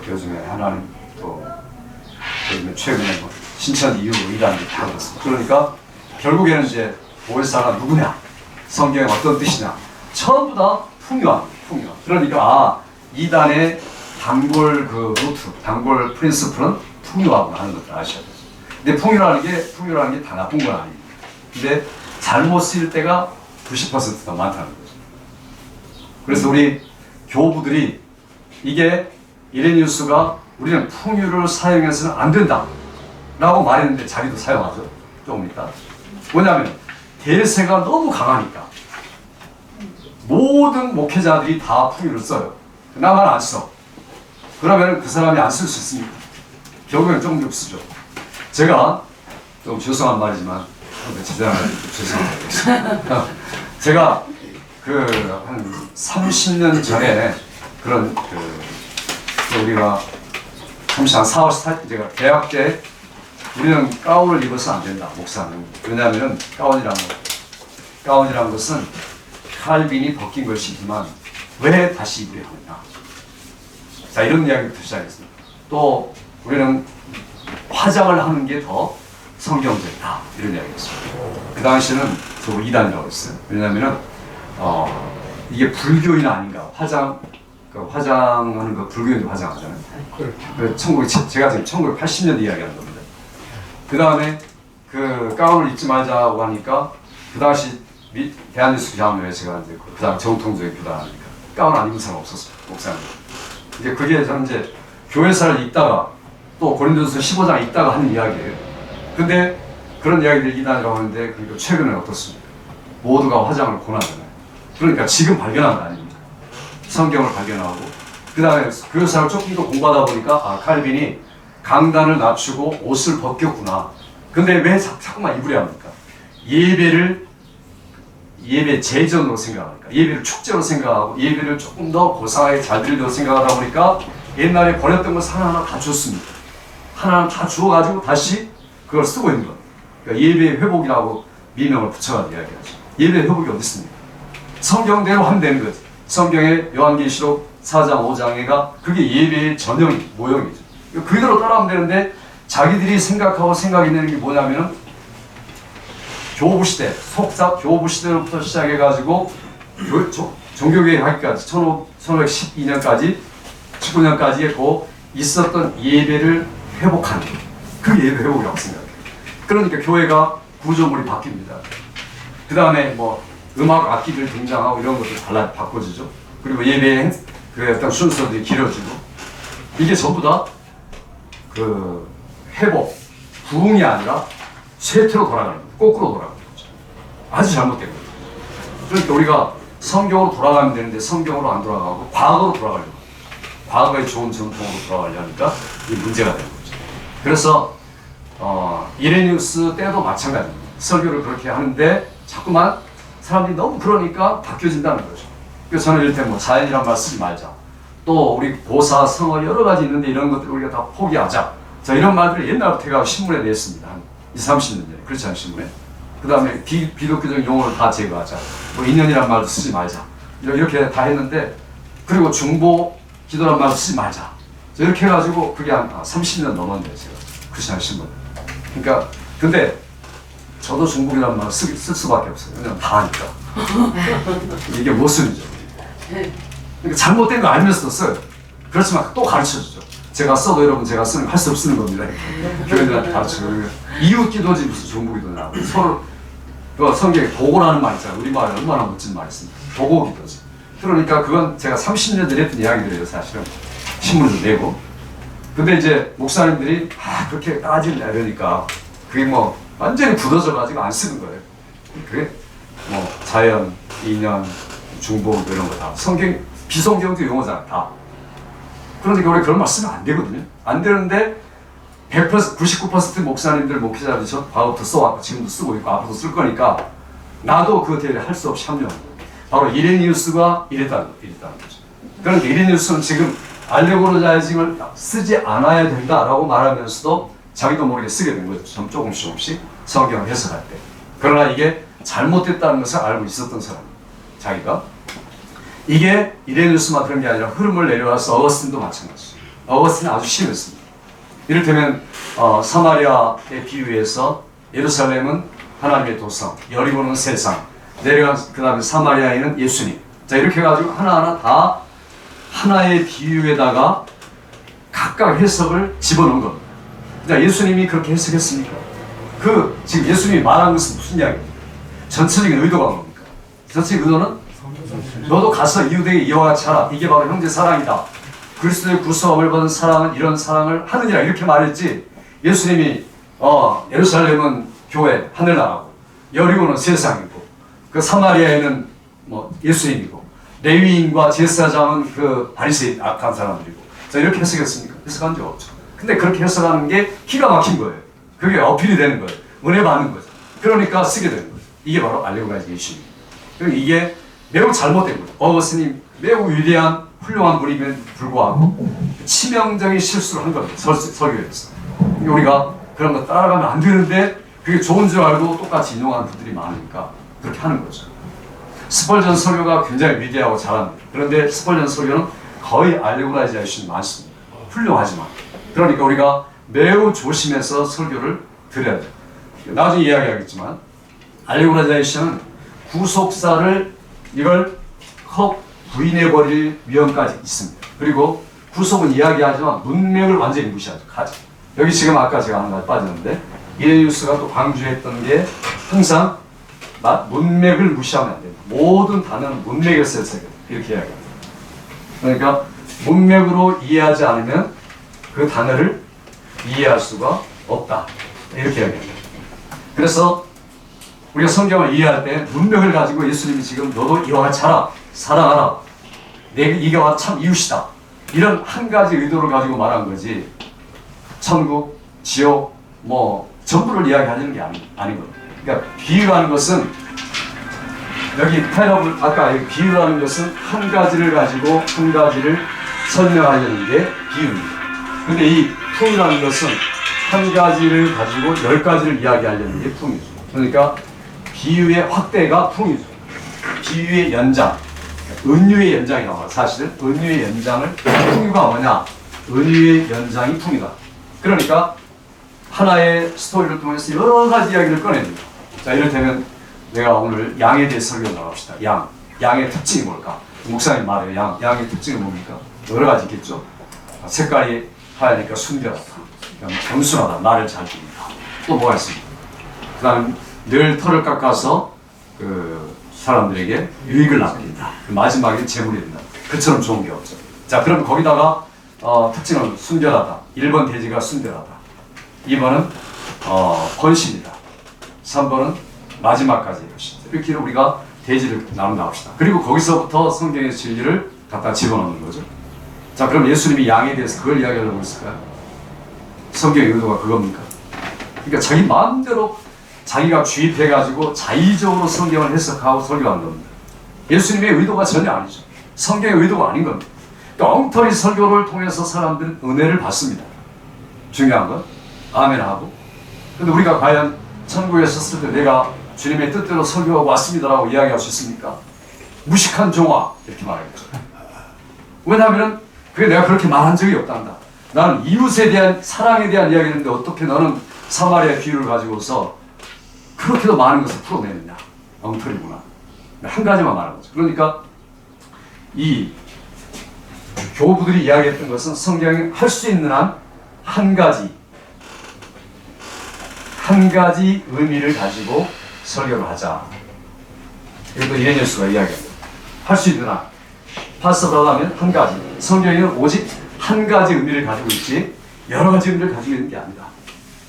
요즘에 하나님 또 요즘에 최근에 신천 이후로 이단들이 다 그렇습니다. 그러니까 결국에는 이제 보혜사가 누구냐, 성경의 어떤 뜻이냐, 전부 다 풍요화. 그러니까 이단의 단골 루트, 단골 프린시플은 풍요화구나 하는 것을 아셔야 돼요. 근데 풍요라는 게 다 나쁜 건 아닙니다. 근데 잘못 쓰일 때가 90%가 많다는 거죠. 그래서 우리 교부들이 이게 이레니우스가 우리는 풍요를 사용해서는 안 된다 라고 말했는데 자기도 사용하죠. 조금 이따. 뭐냐면 대세가 너무 강하니까 모든 목회자들이 다 풍요를 써요. 나만 안 써. 그러면 그 사람이 안 쓸 수 있습니까? 결국엔 조금 쓰죠. 제가 좀 죄송한 말이지만 죄송합니다. 제가 한 30년 전에 그런 우리가 4월 제가 대학 때 우리는 가운을 입어서 안 된다, 목사는. 왜냐하면 가운이라는 것은 칼빈이 벗긴 것이지만 왜 다시 입으려 하느냐. 자, 이런 이야기부터 시작했습니다. 또 우리는 화장을 하는 게 더 성경적이다, 이런 이야기였습니다. 그 당시에는 저 이단이라고 했어요. 왜냐하면 이게 불교인 아닌가. 화장하는 거 불교인도 화장하잖아요. 제가 지금 1980년대 이야기하는 겁니다. 그 다음에 그 가운을 입지 말자고 하니까 그 당시 대한뉴스 교회에 제가 이제 그 다음 정통적인 교단하니까 가운 안 입은 사람 없었어요. 목사님. 이제 그게 저는 이제 교회사를 읽다가 또 고린도전서 15장 읽다가 하는 이야기예요. 근데 그런 이야기들 이단이라고 하는데 그러니까 최근에 어떻습니까? 모두가 화장을 권하잖아요. 그러니까 지금 발견한 거 아닙니다. 성경을 발견하고 그 다음에 그 사람을 조금 더 공부하다 보니까 칼빈이 강단을 낮추고 옷을 벗겼구나. 근데 왜 자꾸만 입으려 합니까? 예배 제전으로 생각하니까, 예배를 축제로 생각하고 예배를 조금 더 고상하게 잘 드리려고 생각하다 보니까 옛날에 버렸던 걸 하나하나 다 줬습니다. 하나하나 다 주어가지고 다시 그걸 쓰고 있는 거예요. 그러니까 예배 회복이라고 미명을 붙여가지고 이야기하죠. 예배 회복이 어디 있습니까? 성경대로 하면 되는 거지. 성경의 요한계시록 4장 5장에가 그게 예배의 전형 모형이죠. 그대로 따라하면 되는데 자기들이 생각하고 생각이 내는 게 뭐냐면은 교부시대, 속사 교부시대로부터 시작해가지고 종교개혁 하기까지 1512년까지 19년까지 그 있었던 예배를 회복하는 그 예배 회복이라고 생각해요. 그러니까 교회가 구조물이 바뀝니다. 그 다음에 뭐 음악 악기들 등장하고 이런 것들 바꿔지죠. 그리고 예배의 그 어떤 순서들이 길어지고 이게 전부 다 그 회복, 부흥이 아니라 쇠퇴로 돌아가는 거예요. 거꾸로 돌아가는 거죠. 아주 잘못된 거죠. 그러니까 우리가 성경으로 돌아가면 되는데 성경으로 안 돌아가고 과거로 돌아가려고 과거의 좋은 전통으로 돌아가려니까 이게 문제가 되는 거죠. 그래서 이레니우스 때도 마찬가지입니다. 설교를 그렇게 하는데 자꾸만 사람들이 너무 그러니까 바뀌어진다는 거죠. 그래서 저는 이럴 때 뭐 자연이란 말 쓰지 말자. 또 우리 고사, 성어 여러 가지 있는데 이런 것들 우리가 다 포기하자. 자, 이런 말들을 옛날부터 제가 신문에 냈습니다. 한 20, 30년 전에. 그렇지 않은 신문에. 그 다음에 비독교적 용어를 다 제거하자. 뭐 인연이란 말도 쓰지 말자. 이렇게 다 했는데 그리고 중보 기도란 말도 쓰지 말자. 이렇게 해가지고 그게 한 30년 넘었네요. 제가. 그렇지 않은 신문. 그러니까 근데 저도 중복이라는 말을 쓸 수밖에 없어요. 왜냐면 다 하니까. 이게 모순이죠. 그러니까 잘못된 거 알면서도 써요. 그렇지만 또 가르쳐주죠. 제가 써도 여러분 제가 쓰는 할 수 없는 겁니다. 교회들한테 가르쳐요. 이웃 기도지 무슨 중복 기도냐. 서로 그 성경에 도고라는 말 있잖아요. 우리말에 얼마나 멋진 말이 있습니까? 도고 기도지. 그러니까 그건 제가 30년 전에 했던 이야기들이에요. 사실은. 신문도 내고. 근데 이제 목사님들이 그렇게 따지려 이러니까 그게 뭐 완전히 굳어져가지고 안 쓰는 거예요. 그게 뭐 자연, 인연, 중복 이런 거 다 성경 비성경도 용어잖아 다. 그러니까 우리 그런 말 쓰면 안 되거든요. 안 되는데 100% 99% 목사님들 목회자들이 저 과거부터 써왔고 지금도 쓰고 있고 앞으로도 쓸 거니까 나도 그 대회에 할 수 없이 합류하는 거예요. 바로 이레니우스가 이랬다는 거죠. 그러니까 이레니우스는 지금 알레고로자이즘을 쓰지 않아야 된다라고 말하면서도 자기도 모르게 쓰게 된 거죠. 조금씩 성경을 해석할 때. 그러나 이게 잘못됐다는 것을 알고 있었던 사람이에요. 자기가. 이게 이레니우스만 그런 게 아니라 흐름을 내려와서 어거스틴도 마찬가지죠. 어거스틴은 아주 심했습니다. 이를테면 사마리아의 비유에서 예루살렘은 하나님의 도성, 여리고는 세상, 내려간 그 다음에 사마리아에는 예수님. 자 이렇게 해가지고 하나하나 다 하나의 비유에다가 각각 해석을 집어넣은 겁니다. 자, 예수님이 그렇게 해석했습니까? 지금 예수님이 말한 것은 무슨 이야기입니까? 전체적인 의도가 뭡니까? 전체적인 의도는 너도 가서 이웃에게 이와 같이 하라. 이게 바로 형제 사랑이다. 그리스도의 구속함을 받은 사랑은 이런 사랑을 하느니라 이렇게 말했지. 예수님이 예루살렘은 교회 하늘나라고 여리고는 세상이고 그 사마리아에는 뭐 예수님이고 레위인과 제사장은 그 바리새인 악한 사람들이고 자 이렇게 해석했습니까? 해석한 적 없죠. 근데 그렇게 해석하는 게 기가 막힌 거예요. 그게 어필이 되는 거예요. 은혜 받는 거죠. 그러니까 쓰게 되는 거죠. 이게 바로 알레고라이제이션입니다. 그러니까 이게 매우 잘못된 거죠. 어거스틴이 매우 위대한 훌륭한 분임에도 불구하고 치명적인 실수를 한 겁니다. 설교에서. 우리가 그런 거 따라가면 안 되는데 그게 좋은 줄 알고 똑같이 인용하는 분들이 많으니까 그렇게 하는 거죠. 스펄전 설교가 굉장히 위대하고 잘합니다. 그런데 스펄전 설교는 거의 알레고라이제이션이 많습니다. 훌륭하지만. 그러니까 우리가 매우 조심해서 설교를 드려야 돼요. 나중에 이야기하겠지만 알레고라이제이션은 구속사를 이걸 헉 부인해버릴 위험까지 있습니다. 그리고 구속은 이야기하지만 문맥을 완전히 무시하죠. 여기 지금 아까 제가 하는 거 빠졌는데 이레니우스가 또 강조했던 게 항상 문맥을 무시하면 안 됩니다. 모든 단어는 문맥에서 써야 돼요. 이렇게 이야기합니다. 그러니까 문맥으로 이해하지 않으면 그 단어를 이해할 수가 없다. 이렇게 이야기합니다. 그래서 우리가 성경을 이해할 때 문맥을 가지고 예수님이 지금 너도 이와 같이 하라. 사랑하라. 이가 참 이웃이다. 이런 한 가지 의도를 가지고 말한 거지 천국, 지옥, 뭐 전부를 이야기하는 게 아니거든요. 그러니까 비유하는 것은 여기 패러블 아까 비유하는 것은 한 가지를 가지고 한 가지를 설명하려는 게 비유입니다. 근데 이 풍이라는 것은 한 가지를 가지고 10가지를 이야기하려는 게 풍이죠. 그러니까 비유의 확대가 풍이죠. 비유의 연장, 은유의 연장이 나와요. 사실은 은유의 연장을 풍유가 뭐냐? 은유의 연장이 풍이다. 그러니까 하나의 스토리를 통해서 여러 가지 이야기를 꺼냅니다. 자, 이를테면 내가 오늘 양에 대해 설교 나갑시다. 양의 특징이 뭘까? 목사님 말해요. 양의 특징이 뭡니까? 여러 가지 있겠죠. 색깔이 하얘니까 순결하다. 겸손하다. 말을 잘 듣는다. 또 뭐가 있습니까? 그 다음에 늘 털을 깎아서 그 사람들에게 유익을 남긴다. 마지막에 재물이 된다. 그처럼 좋은 게 없죠. 자, 그럼 거기다가 특징은 순결하다. 1번 돼지가 순결하다. 2번은 헌신이다. 3번은 마지막까지 이것이다. 이렇게 우리가 돼지를 나눈다. 그리고 거기서부터 성경의 진리를 갖다 집어넣는 거죠. 자, 그럼 예수님이 양에 대해서 그걸 이야기하려고 했을까요? 성경의 의도가 그겁니까? 그러니까 자기 마음대로 자기가 주입해가지고 자의적으로 성경을 해석하고 설교한 겁니다. 예수님의 의도가 전혀 아니죠. 성경의 의도가 아닌 겁니다. 그러니까 엉터리 설교를 통해서 사람들은 은혜를 받습니다. 중요한 건 아멘하고. 근데 우리가 과연 천국에 섰을 때 내가 주님의 뜻대로 설교하고 왔습니다라고 이야기할 수 있습니까? 무식한 종아 이렇게 말하겠죠. 왜냐하면 그게 내가 그렇게 말한 적이 없단다. 나는 이웃에 대한 사랑에 대한 이야기를 했는데 어떻게 너는 사마리아 비유를 가지고서 그렇게도 많은 것을 풀어내느냐. 엉터리구나. 한 가지만 말한 거죠. 그러니까 이 교부들이 이야기했던 것은 성경이 할 수 있는 한 한 가지 의미를 가지고 설교를 하자. 이것도 이레니우스가 이야기합니다. 할 수 있는 한. 파스터라고 하면 한 가지. 성경에는 오직 한 가지 의미를 가지고 있지 여러 가지 의미를 가지고 있는 게 아니다.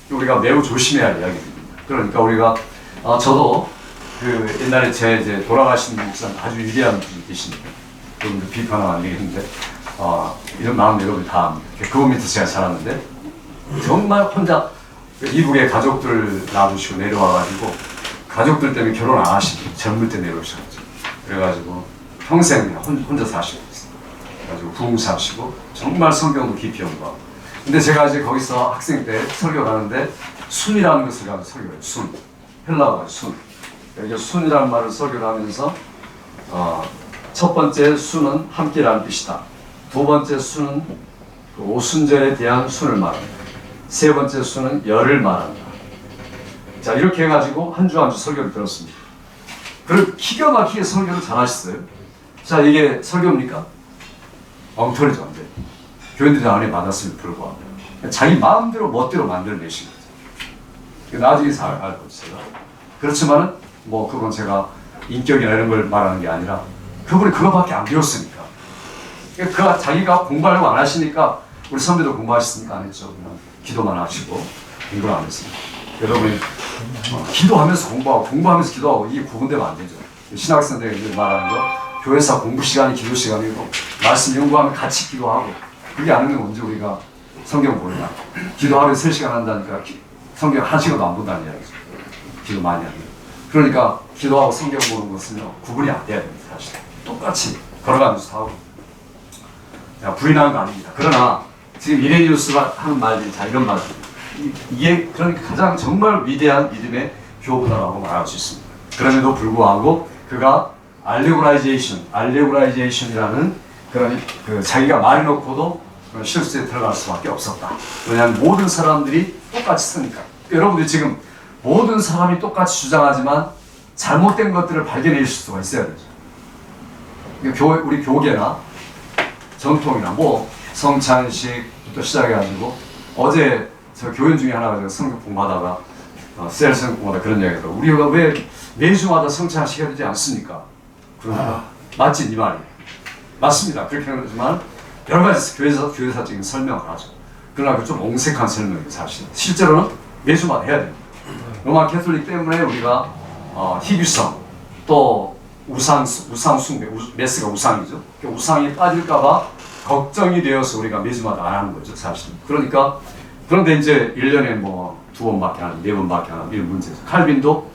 우리가 매우 조심해야 할 이야기입니다. 그러니까 우리가 저도 그 옛날에 이제 돌아가신 목사님 아주 위대한 분이 계십니다. 그분도 비판하면 안 되겠는데 이런 마음 여러분이 다 압니다. 그분 밑에 제가 자랐는데 정말 혼자 이북에 가족들 놔두시고 내려와가지고 가족들 때문에 결혼 안 하시고 젊을 때 내려오셨죠. 그래가지고 평생 혼자 사시고 있어요. 그래가지고 부흥사시고 정말 성경도 깊이 연구하고. 근데 제가 이제 거기서 학생 때 설교를 하는데 순이라는 것을 가지고 설교를 해요. 헬라어가 순. 그래서 순이라는 말을 설교를 하면서 첫 번째 순은 함께라는 뜻이다. 두 번째 순은 그 오순절에 대한 순을 말한다. 세 번째 순은 열을 말한다. 자, 이렇게 해가지고 한 주 한 주 설교를 들었습니다. 그리고 기가 막히게 설교를 잘 하셨어요. 자, 이게 설교입니까? 엉터리죠, 안 돼. 교인들이 안에 받았음을 불구하고 자기 마음대로 멋대로 만들어내신 거죠. 나중에 잘 알고 제가. 그렇지만은 뭐 그건 제가 인격이나 이런 걸 말하는 게 아니라 그분이 그거밖에 안 배웠으니까. 그러니까 자기가 공부하려고 안 하시니까 우리 선배도 공부하셨으니까 안 했죠. 그냥 기도만 하시고 공부를 안 했습니다. 여러분이 기도하면서 공부하면서 기도하고 이게 구분되면 안 되죠. 신학생들이 말하는 거 교회사 공부 시간이 기도 시간이고 말씀 연구하면 같이 기도하고 그게 아니면 언제 우리가 성경 보느냐. 기도하면 3시간 한다니까 성경 1시간도 안 본다는 이야기죠. 기도 많이 하면. 그러니까 기도하고 성경 보는 것은요 구분이 안 돼야 됩니다. 사실 똑같이 걸어가면서 하고 부인하는 거 아닙니다. 그러나 지금 이레니우스가 하는 말들이 자 이런 말입니다. 이게 그러니까 가장 정말 위대한 믿음의 교부다라고 말할 수 있습니다. 그럼에도 불구하고 그가 알레고라이제이션이라는 그런 그 자기가 말해놓고도 실수에 들어갈 수밖에 없었다. 왜냐하면 모든 사람들이 똑같이 쓰니까. 여러분들이 지금 모든 사람이 똑같이 주장하지만 잘못된 것들을 발견해 줄 수가 있어야 되죠. 우리 교계나 전통이나 뭐 성찬식부터 시작해가지고 어제 저 교인 중에 하나가 성경 공부하다가 셀 성경 공부하다 그런 이야기가 우리가 왜 매주마다 성찬식 해야 되지 않습니까? 그러니까 맞지 이 말이 맞습니다. 그렇게 하지만 여러 가지 교회사적인 설명을 하죠. 그러나 좀 옹색한 설명이에요. 사실 실제로는 매주마다 해야 됩니다. 로마 캐톨릭 때문에 우리가 희귀성 또 우상 숭배, 메스가 우상이죠. 우상이 빠질까봐 걱정이 되어서 우리가 매주마다 안 하는 거죠, 사실. 그러니까 그런데 이제 1년에 뭐 2번밖에 안 하고 4번밖에 안 하고 이런 문제죠. 칼빈도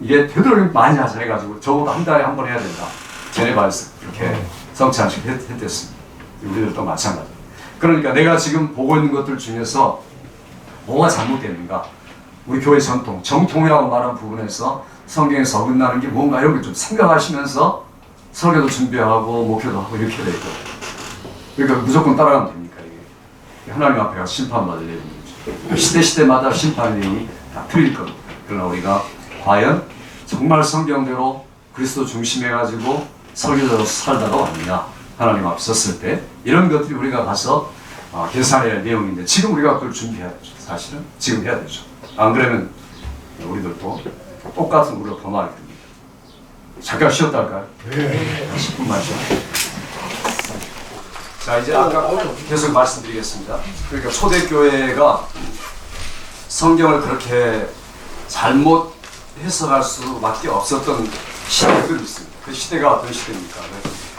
이게 되도록 많이 하자 해가지고 적어도 한 달에 한 번 해야 된다. 제네바에서 이렇게 성찬식 했댔습니다. 우리들도 마찬가지. 그러니까 내가 지금 보고 있는 것들 중에서 뭐가 잘못됐는가? 우리 교회 정통이라고 말한 부분에서 성경에서 어긋나는 게 뭔가 이런 걸 좀 생각하시면서 설교도 준비하고 목회도 하고 이렇게 되고. 그러니까 무조건 따라가면 됩니까 이게? 하나님 앞에 가서 심판받을 내용이죠. 시대마다 심판의 내용이 다 틀릴 겁니다. 그러나 우리가 과연 정말 성경대로 그리스도 중심해가지고 설교자로 살다가 왔느냐? 하나님 앞에 섰을 때 이런 것들이 우리가 가서 계산해야 할 내용인데 지금 우리가 그걸 준비해야 되죠. 사실은 지금 해야 되죠. 안 그러면 우리들도 똑같은 우리가 더 많이 됩니다. 잠깐 쉬었다 할까요? 네. 10분만 쉬어. 자 이제 아까 계속 말씀드리겠습니다. 그러니까 초대교회가 성경을 그렇게 잘못 해석할 수밖에 없었던 시대들이 있습니다. 그 시대가 어떤 시대입니까?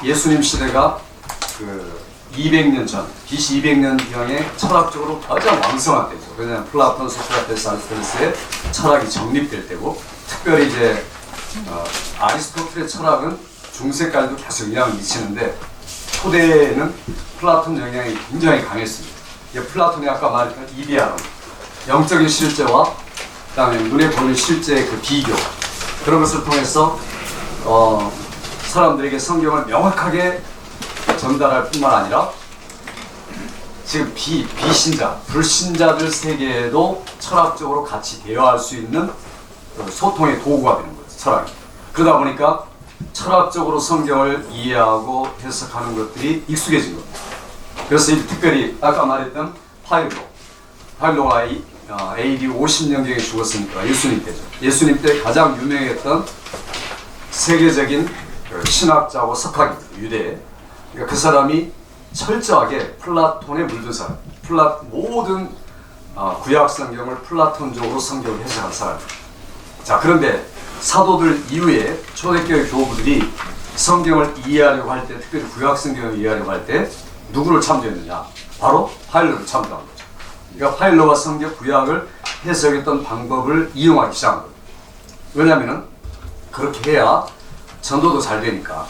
예수님 시대가 그 200년 전, BC 200년경에 철학적으로 가장 왕성한 때죠. 왜냐하면 플라톤, 소크라테스, 아리스토텔레스의 철학이 정립될 때고, 특별히 이제 아리스토텔의 철학은 중세까지도 계속 영향을 미치는데 초대에는 플라톤 영향이 굉장히 강했습니다. 플라톤이 아까 말했던 이데아론, 영적인 실제와 그다음에 눈에 보이는 실제의 그 비교, 그런 것을 통해서 사람들에게 성경을 명확하게 전달할 뿐만 아니라 지금 비신자, 불신자들 세계에도 철학적으로 같이 대화할 수 있는 소통의 도구가 되는 거죠, 철학이. 그러다 보니까 철학적으로 성경을 이해하고 해석하는 것들이 익숙해진 겁니다. 그래서 특별히 아까 말했던 파일로가 AD 50년경에 죽었으니까 예수님 때죠. 예수님 때 가장 유명했던 세계적인 신학자고 석학입니다. 유대에. 그러니까 그 사람이 철저하게 플라톤에 물든 사람. 모든 구약 성경을 플라톤적으로 성경을 해석한 사람입니다. 자, 그런데 사도들 이후에 초대교회 교부들이 성경을 이해하려고 할 때, 특별히 구약 성경을 이해하려고 할 때 누구를 참조했느냐? 바로 파일로를 참조한 거죠. 그러니까 파일로가 성경 구약을 해석했던 방법을 이용하기 시작한 거예요. 왜냐하면 그렇게 해야 전도도 잘 되니까.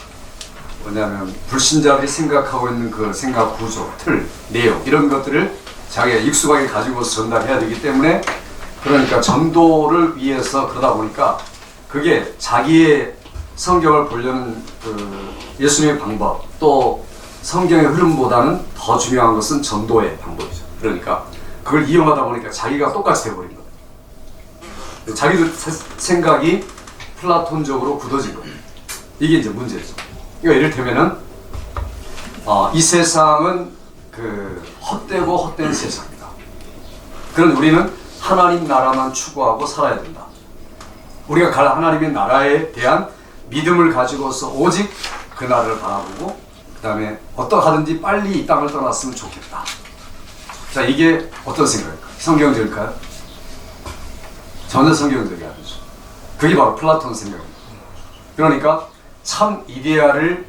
왜냐하면 불신자들이 생각하고 있는 그 생각 구조, 틀, 내용 이런 것들을 자기가 익숙하게 가지고서 전달해야 되기 때문에, 그러니까 전도를 위해서 그러다 보니까 그게 자기의 성경을 보려는 그 예수님의 방법, 또 성경의 흐름보다는 더 중요한 것은 전도의 방법이죠. 그러니까 그걸 이용하다 보니까 자기가 똑같이 돼버린 거예요. 자기들 생각이 플라톤적으로 굳어진 거예요. 이게 이제 문제죠. 그러니까 이를테면은 이 세상은 그 헛되고 헛된 세상이다. 그런데 우리는 하나님 나라만 추구하고 살아야 된다. 우리가 갈 하나님의 나라에 대한 믿음을 가지고서 오직 그 나라를 바라보고, 그 다음에 어떠하든지 빨리 이 땅을 떠났으면 좋겠다. 자, 이게 어떤 생각일까요? 성경적일까요? 전혀 성경적이 아니죠. 그게 바로 플라톤 생각입니다. 그러니까 참 이데아를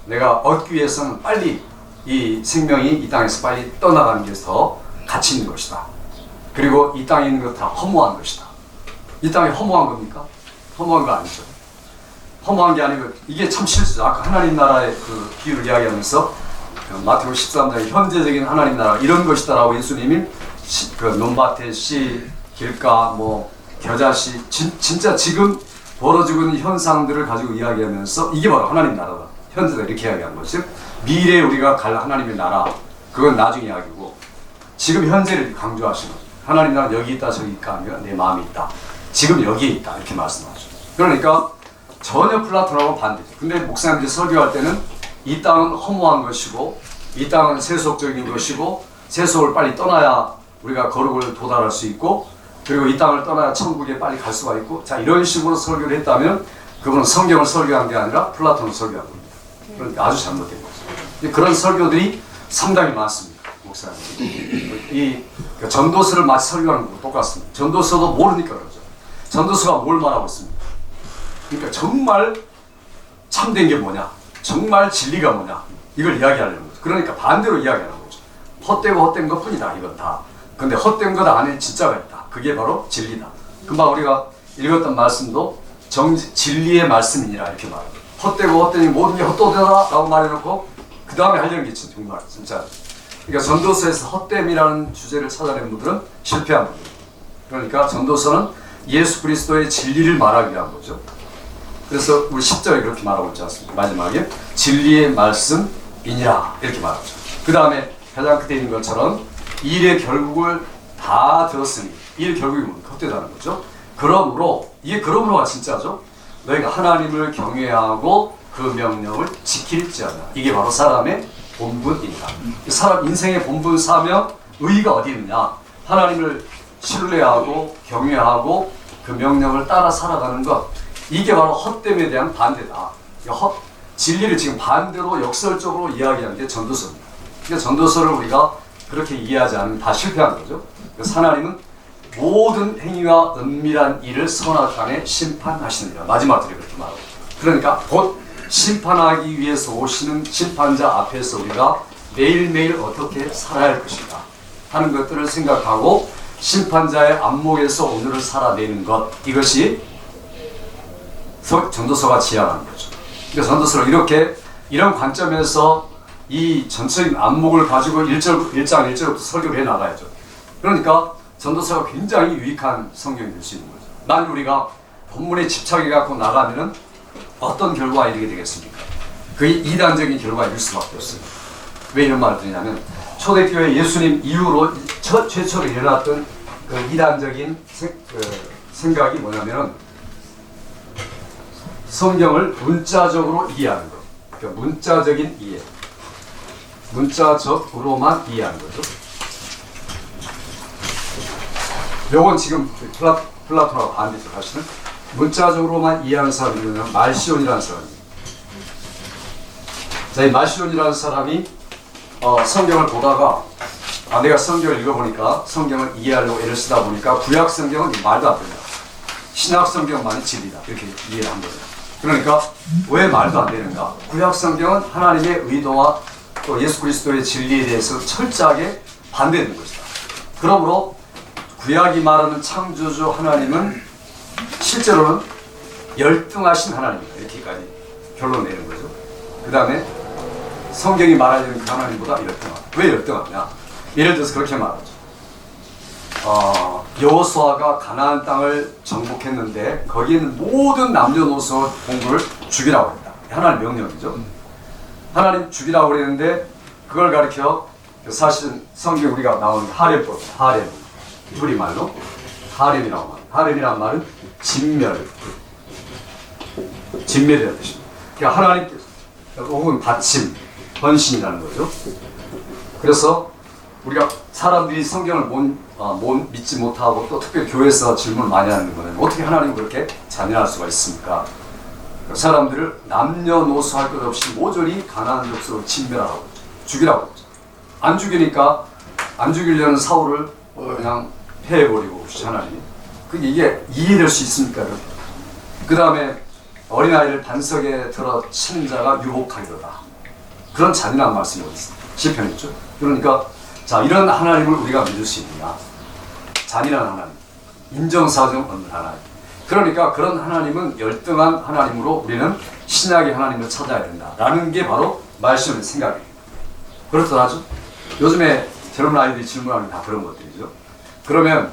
내가 얻기 위해서는 빨리 이 생명이 이 땅에서 빨리 떠나가는 게 더 가치 있는 것이다. 그리고 이 땅에 있는 것 다 허무한 것이다. 이 땅이 허무한 겁니까? 허무한 거 아니죠. 허무한 게 아니고 이게 참 실수죠. 아까 하나님 나라의 그 비유를 이야기하면서 마태복음 13장에 현재적인 하나님 나라 이런 것이다라고 예수님이 그 논밭의 씨, 길가, 뭐 겨자씨, 진짜 지금 벌어지고 있는 현상들을 가지고 이야기하면서 이게 바로 하나님 나라다. 현재다 이렇게 이야기한 거죠. 미래에 우리가 갈 하나님의 나라, 그건 나중 이야기고 지금 현재를 강조하시는 거죠. 하나님 나라 여기 있다 저기 있다 아니라 내 마음이 있다. 지금 여기에 있다 이렇게 말씀하죠. 그러니까 전혀 플라톤하고 반대죠. 근데 목사님들이 설교할 때는 이 땅은 허무한 것이고 이 땅은 세속적인 것이고 세속을 빨리 떠나야 우리가 거룩을 도달할 수 있고, 그리고 이 땅을 떠나야 천국에 빨리 갈 수가 있고, 자 이런 식으로 설교를 했다면 그분은 성경을 설교한 게 아니라 플라톤을 설교한 겁니다. 그러니까 아주 잘못된 거죠. 그런 설교들이 상당히 많습니다. 목사님 이 전도서를 마치 설교하는 것과 똑같습니다. 전도서도 모르니까 그러죠. 전도서가 뭘 말하고 있습니까? 그러니까 정말 참된 게 뭐냐, 정말 진리가 뭐냐, 이걸 이야기하려는 거죠. 그러니까 반대로 이야기하는 거죠. 헛되고 헛된 것뿐이다. 이건 다 근데 헛된 것 안에 진짜가 있다. 그게 바로 진리다. 금방 우리가 읽었던 말씀도 진리의 말씀이니라 이렇게 말합니다. 헛되고 헛되니 모든 게 헛되다 라고 말해놓고 그 다음에 하려는 게 정말 진짜. 그러니까 전도서에서 헛됨이라는 주제를 찾아낸 분들은 실패한 분들. 그러니까 전도서는 예수 그리스도의 진리를 말하기 위한 거죠. 그래서 우리 10절에 그렇게 말하고 있지 않습니까? 마지막에 진리의 말씀이니라 이렇게 말하죠. 그 다음에 가장 끝에 있는 것처럼 일의 결국을 다 들었으니 일의 결국이 뭡니까? 헛되다는 거죠. 그러므로 이게 그러므로가 진짜죠. 너희가 하나님을 경외하고 그 명령을 지킬지어다. 이게 바로 사람의 본분이다. 사람 인생의 본분 사명 의의가 어디 있느냐? 하나님을 신뢰하고 경외하고 그 명령을 따라 살아가는 것. 이게 바로 헛됨에 대한 반대다. 진리를 지금 반대로 역설적으로 이야기하는 게 전도서입니다. 그러니까 전도서를 우리가 그렇게 이해하지 않으면 다 실패한 거죠. 그래서 하나님은 모든 행위와 은밀한 일을 선악간에 심판하시느니라. 마지막 절에 그렇게 말하고. 그러니까 곧 심판하기 위해서 오시는 심판자 앞에서 우리가 매일매일 어떻게 살아야 할 것인가 하는 것들을 생각하고 심판자의 안목에서 오늘을 살아내는 것. 이것이 전도서가 지향하는 거죠. 그래서 전도서를 이렇게 이런 관점에서 이 전체적인 안목을 가지고 1장 1절부터 설교를 해나가야죠. 그러니까 전도서가 굉장히 유익한 성경이 될 수 있는 거죠. 만약 우리가 본문에 집착해 갖고 나가면은 어떤 결과가 이르게 되겠습니까? 그게 이단적인 결과가 일 수밖에 없어요. 왜 이런 말을 드리냐면 초대교회 예수님 이후로 최초로 일어났던 그 이단적인 생각이 뭐냐면은 성경을 문자적으로 이해하는 것. 그러니까 문자적인 이해. 문자적으로만 이해하는 거죠. 요건 지금 플라토라고 반대쪽 하시는 문자적으로만 이해하는 사람이 누구냐면 말시온이라는 사람입니다. 자, 이 말시온이라는 사람이 성경을 보다가 내가 성경을 읽어보니까 성경을 이해하려고 애를 쓰다 보니까 구약 성경은 말도 안 된다. 신약 성경만이 진리다. 이렇게 이해를 한 거죠. 그러니까 왜 말도 안 되는가? 구약 성경은 하나님의 의도와 또 예수 그리스도의 진리에 대해서 철저하게 반대되는 것이다. 그러므로 구약이 말하는 창조주 하나님은 실제로는 열등하신 하나님이다. 이렇게까지 결론 내는 거죠. 그 다음에 성경이 말하는 그 하나님보다 열등하다. 왜 열등하냐? 예를 들어서 그렇게 말하죠. 여호수아가 가나안 땅을 정복했는데 거기에 있는 모든 남녀노소 동물을 죽이라고 했다. 하나님 명령이죠. 하나님 죽이라고 그랬는데 그걸 가리켜 사실은 성경 우리가 나오는 하렘법, 하렘 우리말로 하렘이라고 말합니다. 하렘이란 말은 진멸이라는 뜻입니다. 그러니까 하나님께서 혹은 받침, 헌신이라는 거죠. 그래서 우리가 사람들이 성경을 못 믿지 못하고 또 특별히 교회에서 질문을 많이 하는 거는 어떻게 하나님은 그렇게 잔인할 수가 있습니까? 사람들을 남녀노소 할 것 없이 모조리 가나안 족속을 진멸하라고 했죠. 죽이라고 했죠. 안 죽이니까 안 죽이려는 사울을 그냥 해버리고 하나님이. 이게 이해될 수 있습니까? 그 다음에 어린아이를 반석에 들어 치는 자가 유혹하리로다. 그런 잔인한 말씀이 어디 있습니까? 시편이죠. 그러니까 자, 이런 하나님을 우리가 믿을 수 있느냐? 잔인한 하나님, 인정사정 없는 하나님. 그러니까 그런 하나님은 열등한 하나님으로 우리는 신약의 하나님을 찾아야 된다라는 게 바로 말씀의 생각이에요. 그렇더라죠? 요즘에 젊은 아이들이 질문하는 게 다 그런 것들이죠. 그러면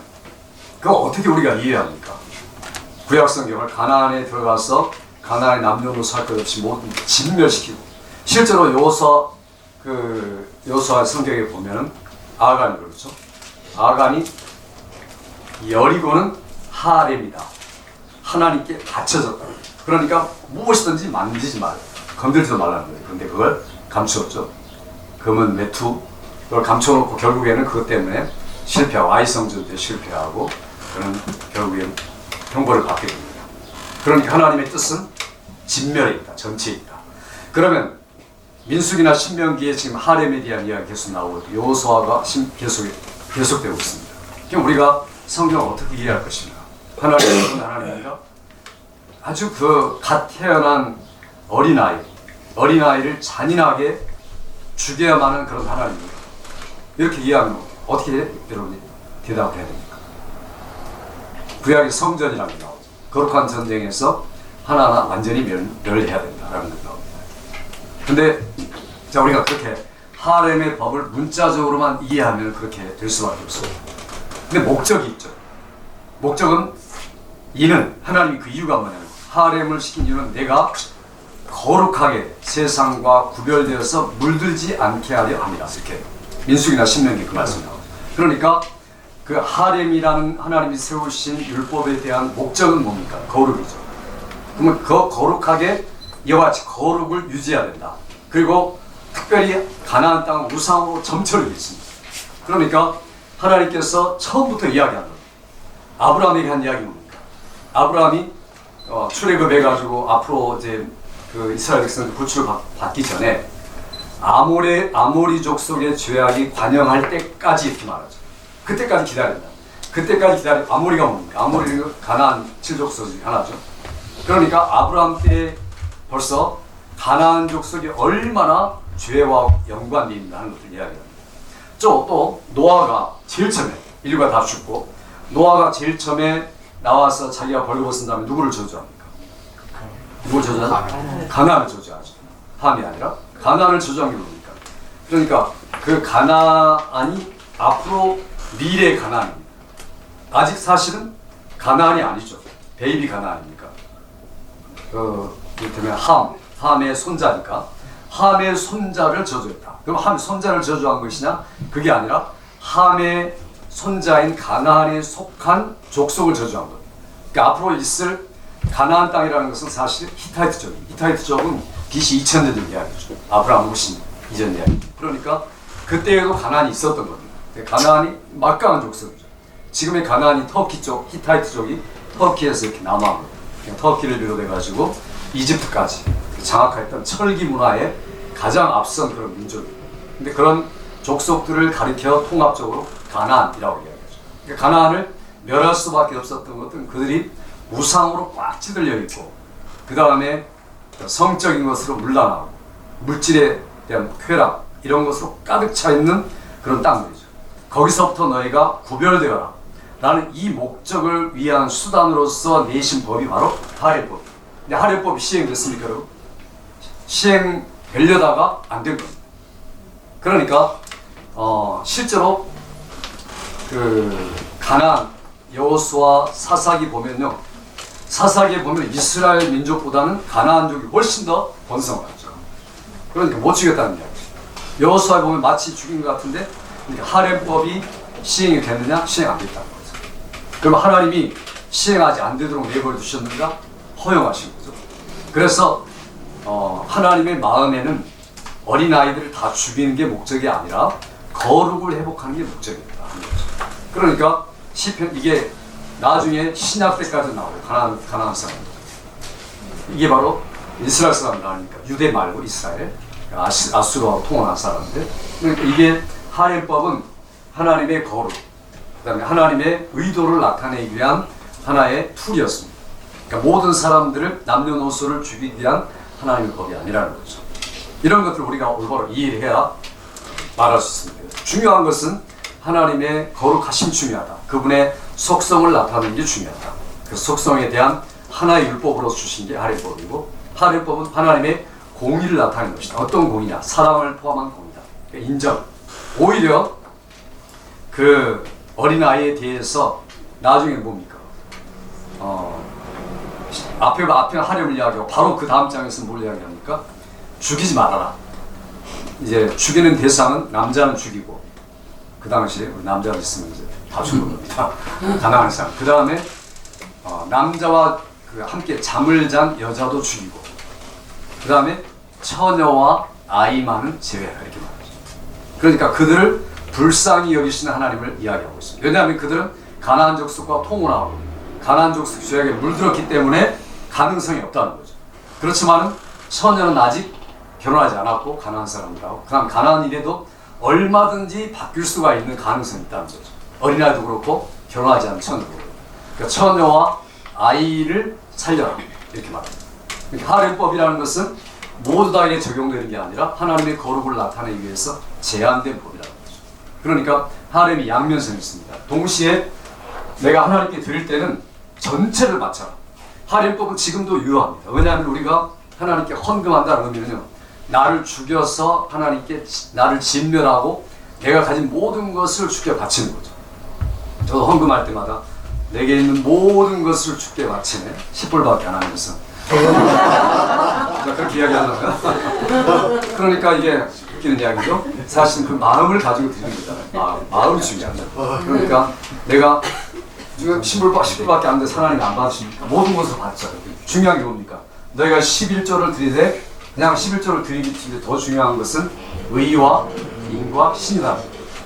그거 어떻게 우리가 이해합니까? 구약 성경을 가나안에 들어가서 가나안의 남녀노소 할 것 없이 모든 진멸시키고 실제로 여호수아 성경에 보면 아간이 그렇죠. 아간이 여리고는 하렘이다. 하나님께 바쳐졌다. 그러니까 무엇이든지 만지지 말, 건들지도 말라는 거예요. 그런데 그걸 감추었죠. 금은 메투 그걸 감춰놓고 결국에는 그것 때문에 실패하고 아이성전 때 실패하고 그는 결국엔 형벌을 받게 됩니다. 그러니까 하나님의 뜻은 진멸입니다. 전체입니다. 그러면 민수기나 신명기에 지금 하렘에 대한 이야기 계속 나오고 여호수아가 계속되고 있습니다. 그럼 우리가 성경을 어떻게 이해할 것인가? 하나님은 하나님인가? 아주 갓 태어난 어린아이를 잔인하게 죽여야만 하는 그런 하나님입니다. 이렇게 이해하면 어떻게 해? 여러분이 대답을 해야 됩니까? 구약의 성전이라는 게 나오죠. 거룩한 전쟁에서 하나하나 완전히 멸해야 된다라는 게 나옵니다. 근데 자, 우리가 그렇게 하렘의 법을 문자적으로만 이해하면 그렇게 될 수밖에 없어요. 근데 목적이 있죠. 목적은 이는 하나님이 그 이유가 뭐냐면 하렘을 시킨 이유는 내가 거룩하게 세상과 구별되어서 물들지 않게 하려 함이라. 이렇게 민수기나 신명기 그 말씀이 나오죠. 그러니까 그 하렘이라는 하나님이 세우신 율법에 대한 목적은 뭡니까? 거룩이죠. 그러면 그 거룩하게 이와 같이 거룩을 유지해야 된다. 그리고 특별히 가나안 땅은 우상으로 점철이 있습니다. 그러니까 하나님께서 처음부터 이야기한 겁니다. 아브라함에게 한 이야기 뭡니까? 아브라함이 출애굽해가지고 앞으로 이제 그 이스라엘 백성들 구출을 받기 전에 아모리 족속의 죄악이 관영할 때까지 이렇게 말하죠. 그때까지 기다린다. 그때까지 기다려. 아모리가 뭡니까? 아모리는 가나안 7족속 중에 하나죠. 그러니까 아브라함 때 벌써 가나안 족속이 얼마나 죄와 연관되어 있는가 하는 것을 이야기합니다. 또 노아가 제일 처음에 인류가 다 죽고 노아가 제일 처음에 나와서 자기가 벌거벗은 다음에 누구를 저주합니까? 누구를 저주하죠? 가나안을 저주하죠. 함이 아니라 가나안을 저주한 게 뭡니까? 그러니까 그 가나안이 앞으로 미래의 가나안입니다. 아직 사실은 가나안이 아니죠. 베이비 가나안입니까? 이를테면 함의 손자니까 함의 손자를 저주했다. 그럼 함의 손자를 저주한 것이냐? 그게 아니라 함의 손자인 가나안에 속한 족속을 저주한 것. 그러니까 앞으로 있을 가나안 땅이라는 것은 사실 히타이트족입니다. 히타이트족은 BC 2000년 전 이야기죠. 아브라함 오신 이전 이야기. 그러니까 그때에도 가나안이 있었던 겁니다. 가나안이 막강한 족속이죠. 지금의 가나안이 터키 쪽, 히타이트족이 터키에서 이렇게 남아온 거예요. 터키를 비롯해가지고 이집트까지 장악했던 철기 문화의 가장 앞선 그런 민족입니다. 근데 그런 족속들을 가리켜 통합적으로 가나안이라고 이야기하죠. 그러니까 가나안을 멸할 수밖에 없었던 것은 그들이 우상으로 꽉 찌들려 있고 그 다음에 성적인 것으로 물란하고 물질에 대한 쾌락 이런 것으로 가득 차 있는 그런 땅들이죠. 거기서부터 너희가 구별되어라 라는 이 목적을 위한 수단으로서 내신 법이 바로 하렘법. 근데 하렘법이 시행됐습니까, 여러분? 시행되려다가 안 된 겁니다. 그러니까 실제로 그 가나안 여호수아 사사기 보면요, 사사기에 보면 이스라엘 민족보다는 가나안족이 훨씬 더 번성하죠. 그러니까 못 죽였다는 이야기죠. 여호수아에 보면 마치 죽인 것 같은데, 그러니까 하렘법이 시행이 됐느냐? 시행 안 됐다는 거죠. 그럼 하나님이 시행하지 안 되도록 내버려 두셨는가? 허용하신 거죠. 그래서 하나님의 마음에는 어린아이들을 다 죽이는 게 목적이 아니라 거룩을 회복하는 게 목적이다. 그러니까 시편 이게 나중에 신약 때까지 나와요. 가나안 사람. 이게 바로 이스라엘 사람들 아닙니까? 유대 말고 이스라엘. 아수르하고 통혼한 사람들. 그러니까 이게 하렘법은 하나님의 거룩, 그다음에 하나님의 의도를 나타내기 위한 하나의 툴이었습니다. 그러니까 모든 사람들을 남녀노소를 죽이기 위한 하나님의 법이 아니라는 거죠. 이런 것들을 우리가 올바로 이해해야 말할 수 있습니다. 중요한 것은 하나님의 거룩하심 중요하다. 그분의 속성을 나타내는 게 중요하다. 그 속성에 대한 하나의 율법으로 주신 게 하렘법이고, 하렘법은 하나님의 공의를 나타내는 것이다. 어떤 공의냐? 사랑을 포함한 공의다. 그러니까 인정. 오히려 그 어린아이에 대해서 나중에 뭡니까? 앞에 하렘을 이야기하고 바로 그 다음 장에서 뭘 이야기합니까? 죽이지 말아라. 이제 죽이는 대상은 남자는 죽이고, 그 당시에 우리 남자가 있으면 이제 다 죽는 겁니다. 가난한 사람. 그 다음에 남자와 그 함께 잠을 잔 여자도 죽이고, 그 다음에 처녀와 아이만은 제외하라 이렇게 말하죠. 그러니까 그들을 불쌍히 여기시는 하나님을 이야기하고 있습니다. 왜냐하면 그들은 가나안 족속과 통혼하고 가나안 족속 죄악에 물들었기 때문에 가능성이 없다는 거죠. 그렇지만은 처녀는 아직 결혼하지 않았고 가나안 사람이라고, 그럼 가나안이라도 얼마든지 바뀔 수가 있는 가능성이 있다는 거죠. 어린아이도 그렇고 결혼하지 않은 처녀도 그렇고. 그러니까 처녀와 아이를 살려라 이렇게 말합니다. 그러니까 하렘법이라는 것은 모두 다에게 적용되는 게 아니라 하나님의 거룩을 나타내기 위해서 제한된 법이라는 거죠. 그러니까 하나님이 양면성이 있습니다. 동시에 내가 하나님께 드릴 때는 전체를 바쳐라. 하림법은 지금도 유효합니다. 왜냐하면 우리가 하나님께 헌금한다는 의미는요, 나를 죽여서 하나님께 나를 진멸하고 내가 가진 모든 것을 주께 바치는 거죠. 저도 헌금할 때마다 내게 있는 모든 것을 주께 바치네. 10불밖에 안 하면서. 그렇게 이야기하잖아요. 그러니까 이게 웃기는 이야기죠. 사실 그 마음을 가지고 드리는 거잖아요. 마음이 중요하죠. 그러니까 내가 지금 10불밖에 안 돼 하나님이 안 받으시니까 모든 것을 받죠. 중요한 게 뭡니까? 너희가 11조를 드리되 그냥 11조를 드리기 더 중요한 것은 의와 인과 신이다.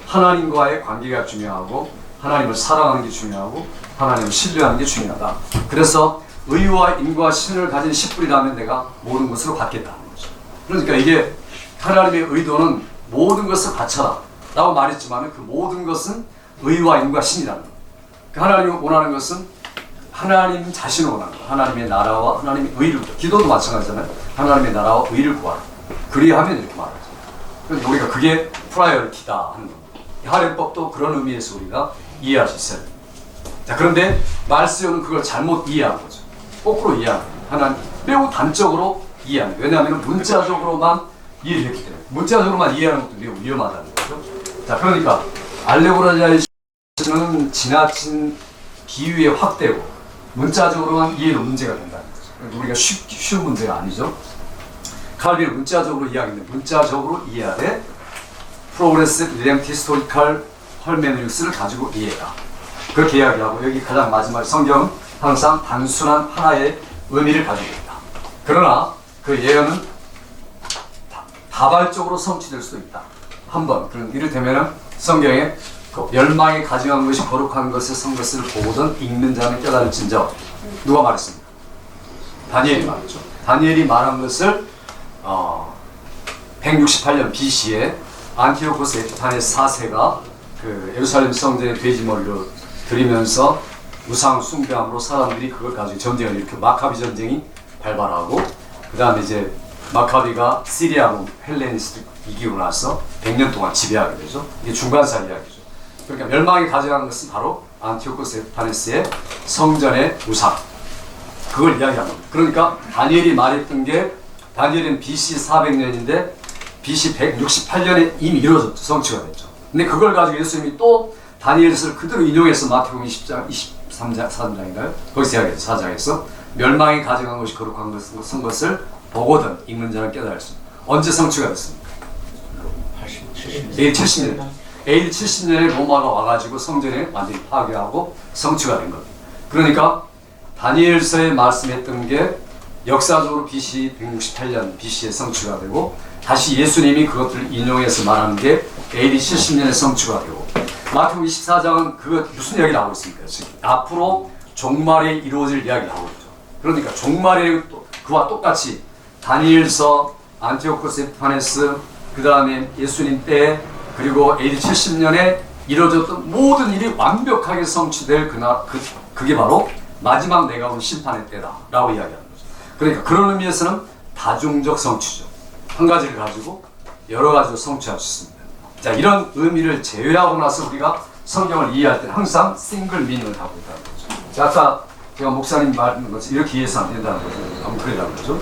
하나님과의 관계가 중요하고 하나님을 사랑하는 게 중요하고 하나님을 신뢰하는 게 중요하다. 그래서 의와 인과 신을 가진 10불이라면 내가 모든 것을 받겠다는 거죠. 그러니까 이게 하나님의 의도는 모든 것을 바쳐라 라고 말했지만 그 모든 것은 의와 인과 신이라는 거예요. 하나님이 원하는 것은 하나님 자신을 원하는 거예요. 하나님의 나라와 하나님의 의를, 기도도 마찬가지잖아요. 하나님의 나라와 의를 구하라. 그리하면 이렇게 말하죠. 그래서 우리가 그게 프라이어리티다 하는 겁니다. 하렘법도 그런 의미에서 우리가 이해할 수 있어요. 자, 그런데 말세요는 그걸 잘못 이해한 거죠. 거꾸로 이해한 거예요. 하나님 매우 단적으로 이해하는 거예요. 왜냐하면 문자적으로만 이해를 했기 때문에. 문자적으로만 이해하는 것도 매우 위험하다는 거죠. 자, 그러니까 알레고라이제이션은 지나친 비유의 확대고 문자적으로만 이해로 문제가 된다는 거죠. 우리가 쉬운 문제가 아니죠. 칼빈은 문자적으로 이해하겠는데 문자적으로 이해하되 프로그레스 리뎀트 히스토리컬 헐메누스를 가지고 이해해라. 그렇게 이야기하고 여기 가장 마지막 성경은 항상 단순한 하나의 의미를 가지고 있다. 그러나 그 예언은 다발적으로 성취될 수도 있다. 한번 이를테면 성경에 그 멸망에 가증한 것이 거룩한 것을 선 것을 보거든 읽는 자는 깨달을진저. 누가 말했습니까? 다니엘이 말했죠. 다니엘이 말한 것을 168년 BC에 안티오코스 에피파네스 4세가 그 예루살렘 성전에 돼지머리로 드리면서 우상 숭배함으로 사람들이 그걸 가지고 전쟁을 일으켜 마카비 전쟁이 발발하고 그 다음에 이제 마카비가 시리아로 헬레니스트 이기고 나서 100년 동안 지배하게 되죠. 이게 중간사 이야기죠. 그러니까 멸망이 가져간 것은 바로 안티오코스 에피파네스의 성전의 우상. 그걸 이야기하는 겁니다. 그러니까 다니엘이 말했던 게 다니엘은 BC 400년인데 BC 168년에 이미 이루어졌죠. 성취가 됐죠. 근데 그걸 가지고 예수님이 또 다니엘서를 그대로 인용해서 마태복음 20장, 23장인가요? 거기서 이야기했죠. 4장에서 멸망이 가져간 것이 거룩한 것을 선 것을 보거든 읽는 자는 깨달을 수 있습니다. 언제 성취가 됐습니까? AD 70년. AD 70년에 로마가 와가지고 성전에 완전히 파괴하고 성취가 된 겁니다. 그러니까 다니엘서에 말씀했던 게 역사적으로 BC 168년 BC에 성취가 되고 다시 예수님이 그것들을 인용해서 말하는 게 AD 70년에 성취가 되고 마태복음 24장은 그거 무슨 이야기를 하고 있습니까? 지금 앞으로 종말에 이루어질 이야기를 하고 있죠. 그러니까 종말에 그와 똑같이 다니엘서, 안티오코스 에피파네스, 그 다음에 예수님 때 그리고 AD 70년에 이루어졌던 모든 일이 완벽하게 성취될 그날 그게 바로 마지막 내가 온 심판의 때다라고 이야기하는 거죠. 그러니까 그런 의미에서는 다중적 성취죠. 한 가지를 가지고 여러 가지로 성취할 수 있습니다. 자, 이런 의미를 제외하고 나서 우리가 성경을 이해할 때는 항상 싱글 미닝을 하고 있다는 거죠. 자, 아까 제가 목사님 말하는 것처럼 이렇게 이해해서 안 된다는 거죠. 엉클이라는 거죠.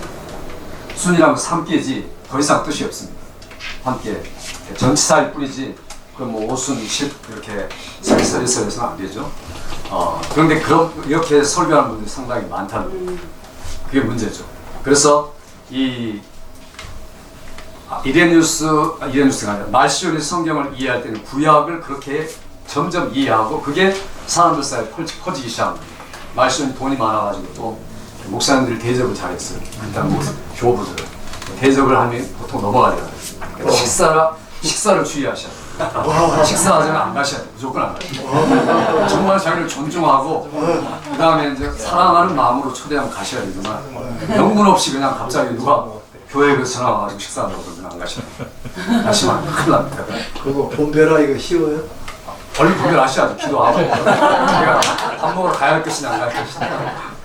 순이라는 것은 함께지 더 이상 뜻이 없습니다. 함께 전치사일 뿐이지 그럼 뭐 오순, 십 이렇게 설해서는 안 되죠. 그런데 이렇게 설교하는 분들이 상당히 많다는 거예요. 그게 문제죠. 그래서 이레니우스가 아니라 말시온의 성경을 이해할 때는 구약을 그렇게 점점 이해하고 그게 사람들 사이에 퍼지기 시작합니다. 말시온이 돈이 많아가지고 또 목사님들이 대접을 잘했어요. 일단 교부들 대접을 하면 보통 넘어가잖아요. 식사를 주의하셔야 돼요. 식사하자면 안 가셔야 돼요. 무조건 안 가셔야 돼요. 정말 자기를 존중하고 그 다음에 이제 사랑하는 마음으로 초대하면 가셔야 되지만 명분 없이 그냥 갑자기 누가 교회에 전화 와가지고 식사한다고 그러면 안 가셔야 돼요. 가시면 큰일 납니다. 그거 분별하 이거 쉬워요? 얼른 분별하셔야죠. 기도하고 제가 밥 먹으러 가야 할 것이냐 안 갈 것이냐.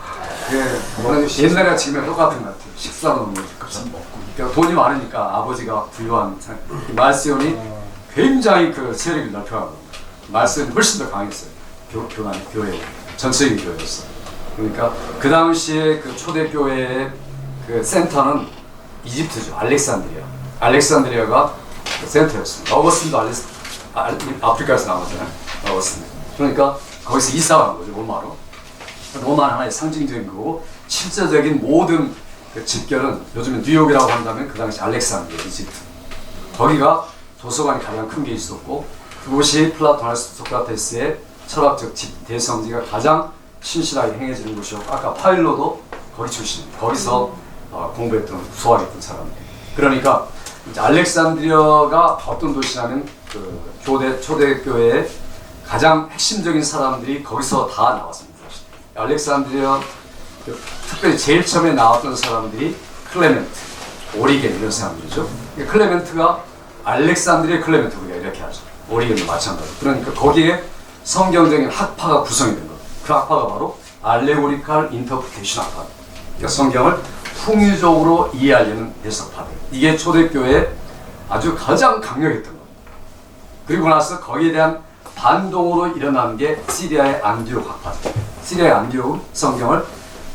옛날에 지금이랑 똑같은 것 같아요. 식사는 뭐 먹고. 그러니까 돈이 많으니까 아버지가 부유한 말세온이 굉장히 그 세력이 넓혀가고 말씀이 훨씬 더 강했어요. 교회 전체적인 교회였어. 그러니까 그 당시에 그 초대교회의 그 센터는 이집트죠. 알렉산드리아가 그 센터였습니다. 어거스틴도 아프리카에서 나왔잖아요. 어거스틴. 그러니까 거기서 이사 간 거죠. 로마로. 로마는 하나의 상징적인 거고 실제적인 모든 그 집결은 요즘에 뉴욕이라고 한다면 그 당시 알렉산드리아, 이집트. 거기가 도서관이 가장 큰 게 있었고 그곳이 플라토나스 소크라테스의 철학적 대성지가 가장 신실하게 행해지는 곳이었고 아까 파일로도 거기 출신입니다. 거기서 공부했던 수학했던 사람들. 그러니까 이제 알렉산드리아가 어떤 도시냐면 그 초대교회의 가장 핵심적인 사람들이 거기서 다 나왔습니다. 알렉산드리아 특별히 제일 처음에 나왔던 사람들이 클레멘트, 오리겐 이런 사람들이죠. 클레멘트가 알렉산드리아 클레멘트 우리가 이렇게 하죠. 오리겐도 마찬가지로. 그러니까 거기에 성경적인 학파가 구성이 된 거예요. 그 학파가 바로 알레고리칼 인터프리테이션 학파. 그러니까 성경을 풍유적으로 이해하려는 해석파들. 이게 초대교회에 아주 가장 강력했던 거예요. 그리고 나서 거기에 대한 반동으로 일어난 게 시리아의 안디옥 학파들. 시리아의 안디옥은 성경을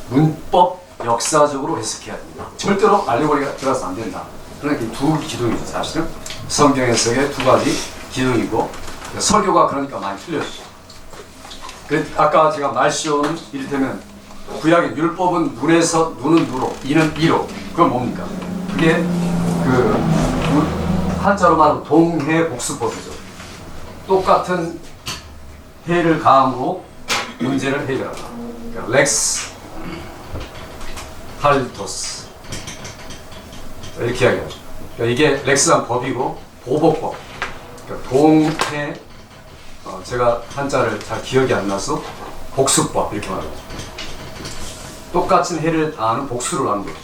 문법, 역사적으로 해석해야 됩니다. 절대로 알레고리가 들어가서 안 된다. 그러니까 두 기둥이죠, 사실은. 성경 해석의 두 가지 기둥이고, 설교가 그러니까 많이 틀려지죠. 아까 제가 말시오는 이를테면 구약의 율법은 눈은 누로, 이는 이로. 그건 뭡니까? 그게 한자로 말하면 동해 복수법이죠. 똑같은 해를 가함으로 문제를 해결한다. 그러니까 렉스 할토스 이렇게 이야기하죠. 그러니까 이게 렉스란 법이고 보복법. 그러니까 동해 제가 한자를 잘 기억이 안 나서 복수법 이렇게 말하죠. 똑같은 해를 다하는 복수를 하는 거죠.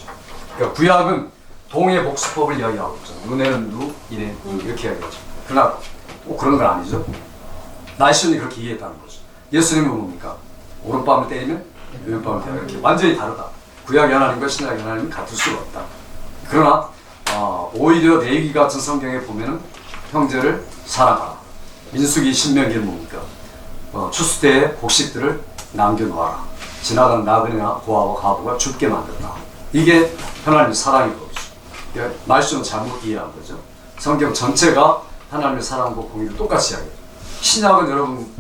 그러니까 구약은 동해 복수법을 이야기하고 있죠. 눈에는 누, 이는 이렇게 이야기하죠. 그러나 꼭 그런 건 아니죠. 나시온이 그렇게 이해했다는 거죠. 예수님은 뭡니까? 오른밤을 때리면 왼밤을 때리면 이렇게 완전히 다르다. 구약의 하나님과 신약의 하나님은 같을 수가 없다. 그러나 오히려 레위기 같은 성경에 보면은 형제를 사랑하라. 민수기 신명기는 뭡니까? 추수 때의 곡식들을 남겨놓아라. 지나가는 나그네나 고아와 과부가 죽게 만든다. 이게 하나님의 사랑인 거죠. 그러니까 말씀은 잘못 이해한 거죠. 성경 전체가 하나님의 사랑과 공의를 똑같이 이야기해요. 신약은 여러분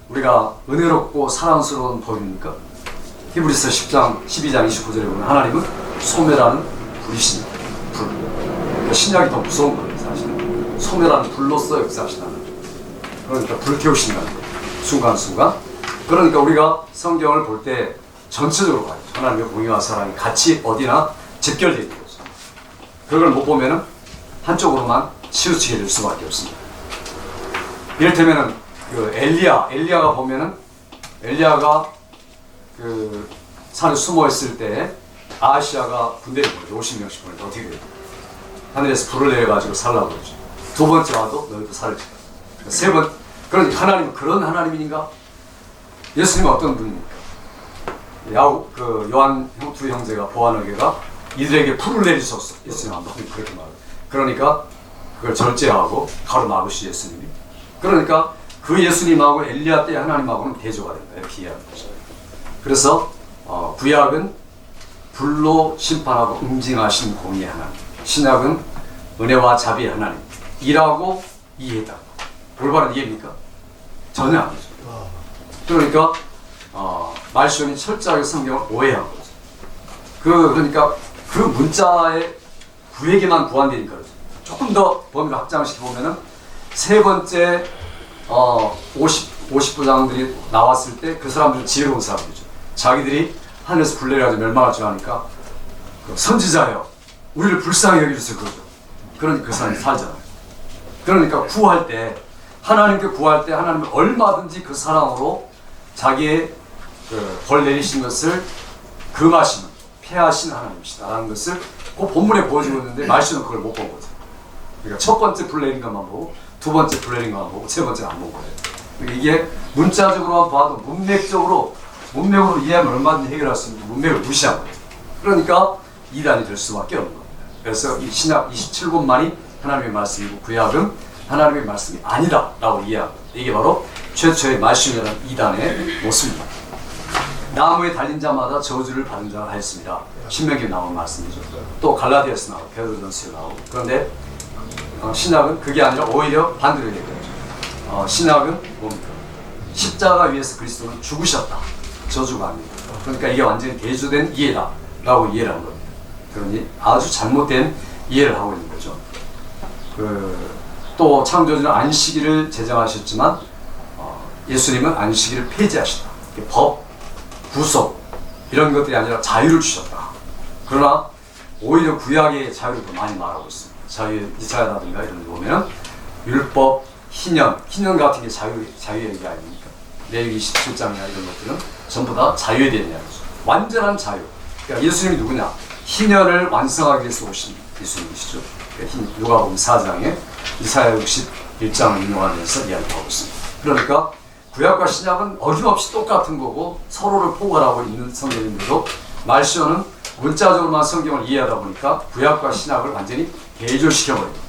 우리가 은혜롭고 사랑스러운 법입니까? 히브리서 10장 12장 29절에 보면 하나님은 소멸하는 불이십니다. 불. 그러니까 신약이 더 무서운 거예요. 사실은 소멸하는 불로서 역사하시다는 거죠. 그러니까 불태우신다는 거예요. 순간순간. 그러니까 우리가 성경을 볼 때 전체적으로 봐요. 하나님의 공의와 사랑이 같이 어디나 집결되어 있는 거죠. 그걸 못 보면은 한쪽으로만 치우치게 될 수밖에 없습니다. 이를테면은 그 엘리야가 보면은 엘리야가 그 산에 숨어 있을 때 아하시아가 군대를 보내죠. 50명씩 보내죠. 어떻게 돼요? 하늘에서 불을 내려가지고 살라고 그러죠. 두 번째 와도 너희도 살을 지켜. 세 번. 그러니까 하나님은 그런 하나님인가? 예수님은 어떤 분입니까? 요한 두 형제가 보아너게가 이들에게 불을 내리셨어. 예수님 안 받으면 그렇게 말해요. 그러니까 그걸 절제하고 가로막으시 예수님이. 그러니까 그 예수님하고 엘리야 때 하나님하고는 대조가 된다. 이렇게 이해하는 거죠. 그래서 구약은 불로 심판하고 응징하신 공의의 하나님, 신약은 은혜와 자비의 하나님이라고 이해했다. 올바른 이해입니까? 전혀 아니죠. 그러니까 말씀이 철저하게 성경을 오해한 거죠. 그러니까 그 문자의 구에게만 구한되니까 그렇죠. 조금 더 범위를 확장시켜 보면은 세 번째 50부장들이 나왔을 때 그 사람들은 지혜로운 사람들이죠. 자기들이 하늘에서 불 내려가지고 멸망할 줄 아니까 선지자여 우리를 불쌍히 여겨주세요 그러죠. 그러니까 그 사람이 살잖아요. 그러니까 구할 때 하나님께 구할 때 하나님은 얼마든지 그 사랑으로 자기의 벌 내리신 것을 금하시는 패하신 하나님이시다라는 것을 그 본문에 보여주고 있는데 말씀은 그걸 못 본 거죠. 그러니까 첫 번째 불 내린 것만 보고 두 번째 불 내린 것만 보고 세 번째는 안 본 거예요. 그러니까 이게 문자적으로만 봐도 문맥으로 이해하면 얼마든지 해결할 수 있는데 문맥을 무시한 거예요. 그러니까 이단이 될 수밖에 없는 겁니다. 그래서 이 신약 27권만이 하나님의 말씀이고 구약은 하나님의 말씀이 아니다라고 이해합니다. 이게 바로 최초의 말씀이라는 이단의 모습입니다. 나무에 달린 자마다 저주를 받은 자가 하였습니다. 신명기에 나온 말씀이죠. 또 갈라디아서 나오고 베드로전서에 나오고. 그런데 신약은 그게 아니라 오히려 반대로 얘기하죠. 신약은 뭡니까? 십자가 위에서 그리스도는 죽으셨다. 저주가 아닙니다. 그러니까 이게 완전히 대조된 이해다라고 이해를 한 겁니다. 그러니 아주 잘못된 이해를 하고 있는 거죠. 또 창조주는 안식일을 제정하셨지만 예수님은 안식일을 폐지하셨다. 법, 구속 이런 것들이 아니라 자유를 주셨다. 그러나 오히려 구약의 자유를 더 많이 말하고 있습니다. 자유, 이사야라든가 이런 데 보면 율법, 희년 같은 게 자유 얘기 아닙니까? 레위기 27장이나 이런 것들은 전부 다 자유에 대한 이야기죠. 완전한 자유. 그러니까 예수님이 누구냐? 희년을 완성하기 위해서 오신 예수님이시죠. 그러니까 누가복음 4장에 이사야 61장을 인용하면서 이야기하고 있습니다. 그러니까 구약과 신약은 어김없이 똑같은 거고 서로를 포괄하고 있는 성경인데도 말시오는 문자적으로만 성경을 이해하다 보니까 구약과 신약을 완전히 대조시켜버립니다.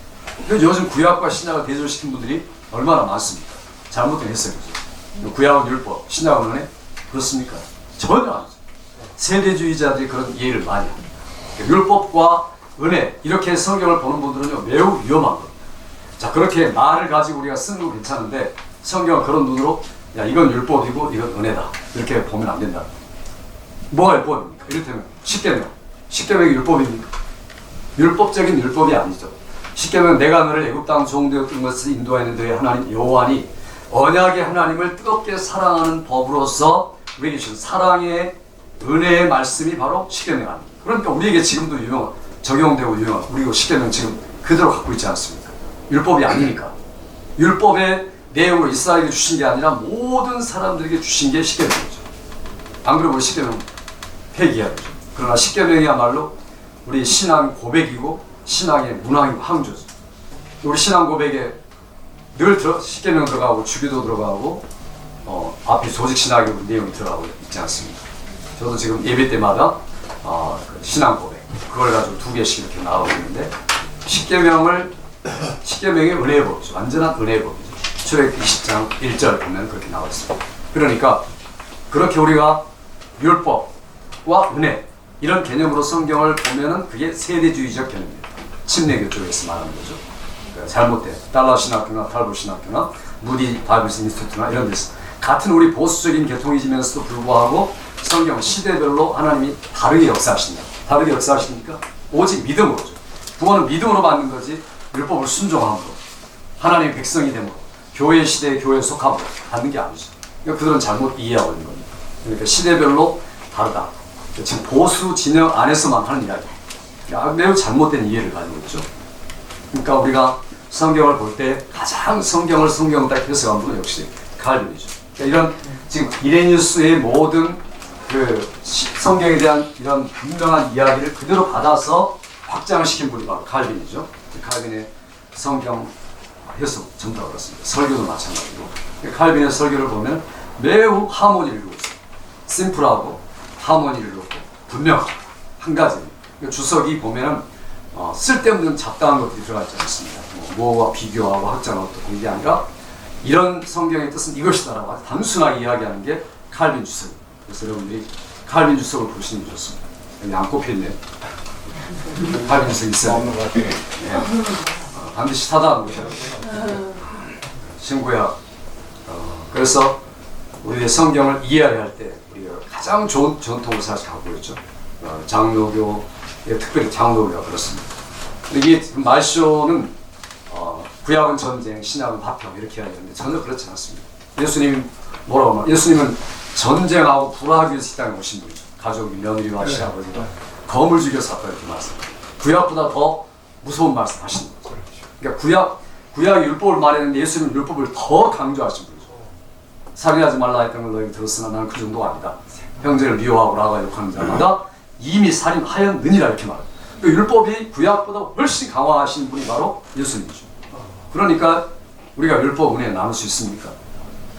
요즘 구약과 신약을 대조시킨 분들이 얼마나 많습니까? 잘못된 해석이죠. 구약은 율법, 신약은 은혜? 그렇습니까? 전혀 아니죠. 세대주의자들이 그런 이해를 많이 합니다. 율법과 은혜 이렇게 성경을 보는 분들은요 매우 위험한 겁니다. 자, 그렇게 말을 가지고 우리가 쓰는 건 괜찮은데 성경은 그런 눈으로 야 이건 율법이고 이건 은혜다 이렇게 보면 안 된다. 뭐가 율법입니까? 이를테면 십계명이 율법입니까? 율법적인 율법이 아니죠. 십계명은 내가 너를 애굽 땅 종되었던 것을 인도하는 너의 하나님 여호와니 언약의 하나님을 뜨겁게 사랑하는 법으로서 우리에게 주신 사랑의 은혜의 말씀이 바로 십계명 아닙니까? 그러니까 우리에게 지금도 적용되고 유용한 우리가 십계명 지금 그대로 갖고 있지 않습니까? 율법이 아니니까. 율법의 내용을 이스라엘에게 주신 게 아니라 모든 사람들에게 주신 게 십계명이죠. 안 그러면 우리 십계명 폐기해야죠. 그러나 십계명이야말로 우리 신앙 고백이고 신앙의 문화이고 항조죠. 우리 신앙 고백에 늘 십계명 들어가고 주기도 들어가고 앞에 조직 신학의 내용이 들어가고 있지 않습니까? 저도 지금 예배 때마다 신앙 고백 그걸 가지고 2개씩 이렇게 나오고 있는데 십계명이 은혜의 법이죠. 완전한 은혜의 법이죠. 출애굽기 20장 1절 보면 그렇게 나와 있습니다. 그러니까 그렇게 우리가 율법과 은혜 이런 개념으로 성경을 보면은 그게 세대주의적 개념입니다. 침례교 쪽에서 말하는 거죠. 그러니까 잘못된 달러 신학교나 탈보 신학교나 무디 바이블 인스티튜트나 이런 데서 같은 우리 보수적인 계통이지면서도 불구하고 성경 시대별로 하나님이 다르게 역사하십니다. 다르게 역사하십니까? 오직 믿음으로죠. 구원은 믿음으로 받는 거지 율법을 순종함으로 하나님의 백성이 됨으로 교회 시대에 교회에 속함으로 받는 게 아니죠. 그러니까 그들은 잘못 이해하고 있는 겁니다. 그러니까 시대별로 다르다. 지금 보수 진영 안에서만 하는 이야기. 매우 잘못된 이해를 가지고 있죠. 그러니까 우리가 성경을 볼 때 가장 성경을 딱 해석한 분은 역시 칼빈이죠. 그러니까 이런 지금 이레니우스의 모든 성경에 대한 이런 분명한 이야기를 그대로 받아서 확장시킨 분이 바로 칼빈이죠. 칼빈의 성경 해석 전부 다 그렇습니다. 설교도 마찬가지고. 칼빈의 설교를 보면 매우 하모니를 이루고 있어요. 심플하고 하모니를 이루고 분명하고 한 가지. 주석이 보면은 쓸데없는 잡다한 것들이 들어가 있지 않습니다. 뭐와 비교하고 확장하고 그런 게 아니라 이런 성경의 뜻은 이것이다라고 아주 단순하게 이야기하는 게 칼빈 주석입니다. 그래서 여러분들이 칼빈 주석을 보시는 게 좋습니다. 여기 안 꼽혀있네요. 칼빈 주석 있어요. 네. 반드시 사다 보셔야 돼요. 친구야. 그래서 우리의 성경을 이해해야 할 때 우리가 가장 좋은 전통을 사실 갖고 있죠. 장로교, 특별히 장로교가 그렇습니다. 이게 말쇼는 구약은 전쟁, 신약은 화평 이렇게 이야기하는데 전혀 그렇지 않습니다. 예수님이 뭐라고 말해요? 예수님은 전쟁하고 불화하기 위해서 이 땅에 오신 분이죠. 가족이 며느리와 시아버지가 검을 죽여서 왔다 이렇게 말씀합니다. 구약보다 더 무서운 말씀 하시는 거죠. 그러니까 구약 율법을 말했는데 예수님은 율법을 더 강조하신 분이죠. 살인하지 말라 했던 걸 너희가 들었으나 나는 그 정도가 아니다. 형제를 미워하고 라가 욕하는 자마다 이미 살인하였느니라 이렇게 말합니다. 그러니까 율법이 구약보다 훨씬 강화하신 분이 바로 예수님이죠. 그러니까 우리가 율법 은혜 나눌 수 있습니까?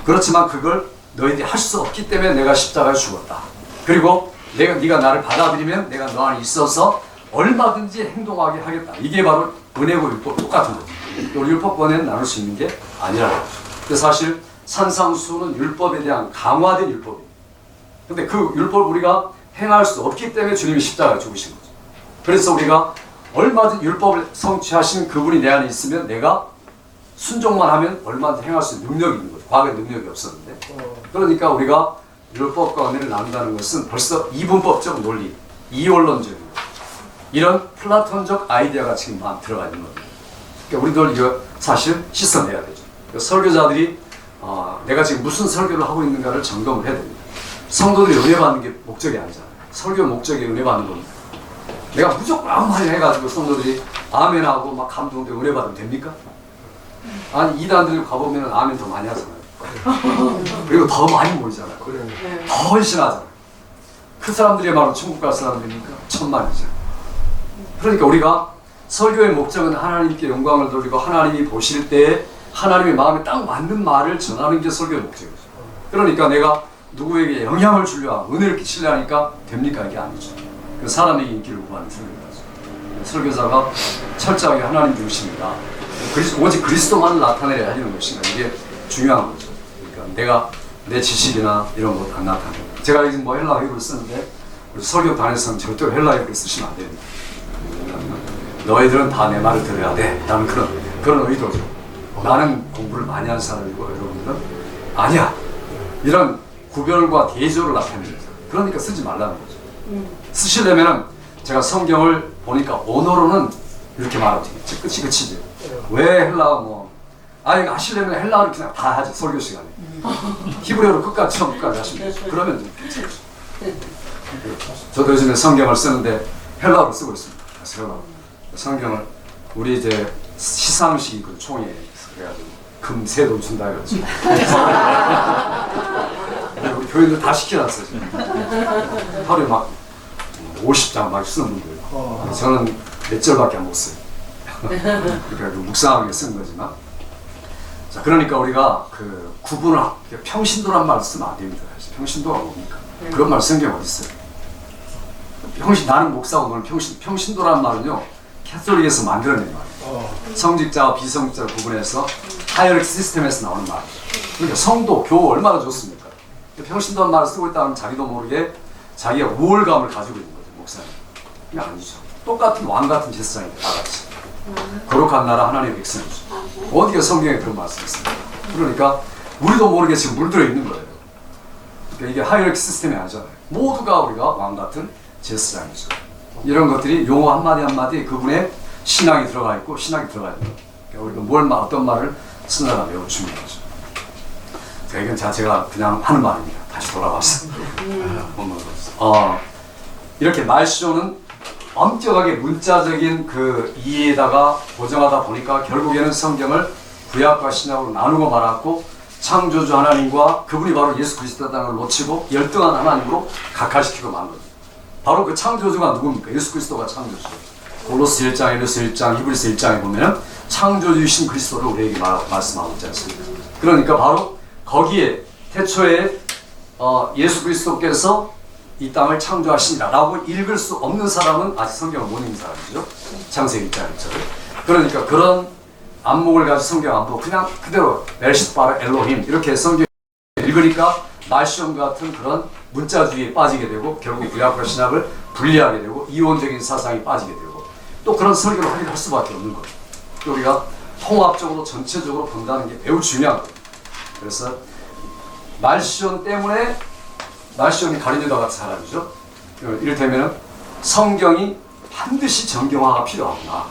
그렇지만 그걸 너희들이 할 수 없기 때문에 내가 십자가에 죽었다. 그리고 네가 나를 받아들이면 내가 너 안에 있어서 얼마든지 행동하게 하겠다. 이게 바로 은혜고 율법 똑같은 거죠. 또 율법권에는 나눌 수 있는 게 아니라는 거죠. 근데 사실 산상수훈은 율법에 대한 강화된 율법이에요. 근데 그 율법을 우리가 행할 수 없기 때문에 주님이 십자가에 죽으신 거죠. 그래서 우리가 얼마든지 율법을 성취하신 그분이 내 안에 있으면 내가 순종만 하면 얼마든지 행할 수 있는 능력이 있는 거죠. 과거에 능력이 없었는데. 그러니까 우리가 율법과 은혜를 나눈다는 것은 벌써 이분법적 논리, 이원론적인 이런 플라톤적 아이디어가 지금 막 들어가 있는 겁니다. 그러니까 우리들 이거 사실 씻어내야 되죠. 그러니까 설교자들이 내가 지금 무슨 설교를 하고 있는가를 점검을 해야 됩니다. 성도들이 은혜 받는 게 목적이 아니잖아요. 설교 목적이 은혜 받는 겁니다. 내가 무조건 아무 말이나 해가지고 성도들이 아멘하고 막 감동되고 은혜 받으면 됩니까? 아니 이단들 가보면 아멘 더 많이 하잖아요. 그리고 더 많이 모이잖아요. 더 헌신하잖아요. 그 사람들의 말로 천국 갈 사람들입니까? 천만이죠. 그러니까 우리가 설교의 목적은 하나님께 영광을 돌리고 하나님이 보실 때에 하나님의 마음에 딱 맞는 말을 전하는 게 설교의 목적이죠. 그러니까 내가 누구에게 영향을 주려 하고 은혜를 끼치려 하니까 됩니까? 이게 아니죠. 사람에게 인기를 구하는 설교자죠. 설교자가 철저하게 하나님 중심이다. 오직 그리스도만을 나타내야 하는 것인가, 이게 중요한 거죠. 그러니까 내가 내 지식이나 이런 것 안 나타내고. 제가 지금 뭐 헬라어를 쓰는데 우리 설교단에서는 절대로 헬라어를 쓰시면 안 됩니다. 너희들은 다 내 말을 들어야 돼. 나는 그런 의도죠. 나는 공부를 많이 한 사람이고 여러분들은 아니야. 이런 구별과 대조를 나타냅니다. 그러니까 쓰지 말라는 거죠. 쓰시려면은 제가 성경을 보니까 언어로는 이렇게 말하지. 끝이 끝이지. 왜 헬라어 아니 하시려면 헬라어를 그냥 다 하지. 설교 시간에. 히브리어로 끝까지 처음까지 하시면 돼요. 그러면 좀 괜찮죠. 저도 요즘에 성경을 쓰는데 헬라어로 쓰고 있습니다. 그래서 헬라어. 성경을 우리 이제 시상식이 있고 총회에 그래가지고 금세도 준다 이거지. 우리 교인들 다 시켜놨어요. 지금. 하루에 막 50장 막 쓰는 분들. 저는 몇 절밖에 못 써요. 그러니까 묵상하게 쓰는 거지만. 자, 그러니까 우리가 그 구분을 평신도란 말을 쓰면 안 됩니다. 평신도가 뭡니까? 그런 말 성경에 어디 있어요? 나는 목사고 너는 평신도란 말은요, 캐톨릭에서 만들어낸 말이에요. 성직자와 비성직자를 구분해서 하이어르키 시스템에서 나오는 말. 그러니까 성도, 교우 얼마나 좋습니까? 평신도란 말을 쓰고 있다면 자기도 모르게 자기가 우월감을 가지고 있는 거죠, 목사님. 이게 아니죠. 똑같은 왕 같은 제사장인데 다 같이. 거룩한 나라 하나님의 백성이죠. 어디가 성경에 그런 말씀이 있습니까? 그러니까 우리도 모르게 지금 물들어 있는 거예요. 그러니까 이게 하이어르키 시스템이 아니잖아요. 모두가 우리가 왕 같은 제사장이죠. 이런 것들이 용어 한마디 한마디 그분의 신앙이 들어가 있고 신학이 들어가 있는 거예요. 그러니까 우리가 어떤 말을 쓰느냐가 매우 중요하죠. 이건 제가 그냥 하는 말입니다. 다시 돌아와서. 이렇게 말쇼는 엄격하게 문자적인 그 이해에다가 고정하다 보니까 결국에는 성경을 구약과 신약으로 나누고 말았고 창조주 하나님과 그분이 바로 예수 그리스도라는 걸 놓치고 열등한 하나님으로 각화시키고 만 거죠. 바로 그 창조주가 누굽니까? 예수 그리스도가 창조주. 골로스 1장, 에베소 1장, 히브리서 1장에 보면 창조주이신 그리스도를 우리에게 말씀하고 있지 않습니까? 그러니까 바로 거기에 태초에 예수 그리스도께서 이 땅을 창조하시니라 라고 읽을 수 없는 사람은 아직 성경을 못 읽는 사람이죠. 창세기 1장 1절. 그러니까 그런 안목을 가지고 성경 안 보고 그냥 그대로 멜시트 바르 엘로힘 이렇게 성경 읽으니까 말시험 같은 그런 문자주의에 빠지게 되고 결국 구약과 신약을 분리하게 되고 이원적인 사상이 빠지게 되고 또 그런 설교를 할 수밖에 없는 거예요. 우리가 통합적으로 전체적으로 본다는 게 매우 중요한 거예요. 그래서 말시험 때문에 말시험이 가룟유다 같은 사람이죠. 이를테면 성경이 반드시 정경화가 필요하구나.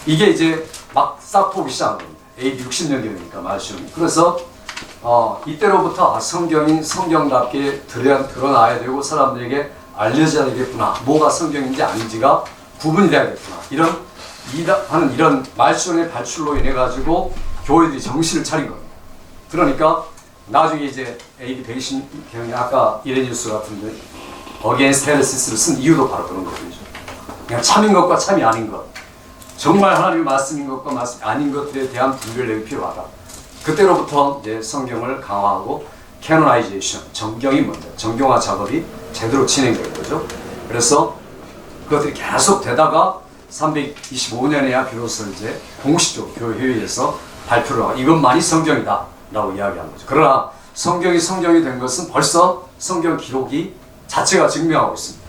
이게 이제 막 싹 보기 시작한 겁니다. AD 60년경이니까 말시험이. 그래서 이때로부터 성경이 성경답게 드러나야 되고 사람들에게 알려져야 되겠구나. 뭐가 성경인지 아닌지가 구분이 돼야겠구나. 이런 말시험의 발출로 인해 가지고 교회들이 정신을 차린 겁니다. 그러니까 나중에 이제 AD 120년경에 아까 이레니우스 같은데 어게인스트 헤레시스를 쓴 이유도 바로 그런 것들이죠. 그냥 참인 것과 참이 아닌 것, 정말 하나님의 말씀인 것과 말씀이 아닌 것들에 대한 분별력이 필요하다. 그때로부터 이제 성경을 강화하고 캐노나이제이션, 정경이 뭔데? 정경화 작업이 제대로 진행된 거죠. 그래서 그것들이 계속 되다가 325년에야 비로소 이제 공식적으로 교회 회의에서 발표를 하고 이것만이 성경이다 라고 이야기한 거죠. 그러나 성경이 된 것은 벌써 성경 기록이 자체가 증명하고 있습니다.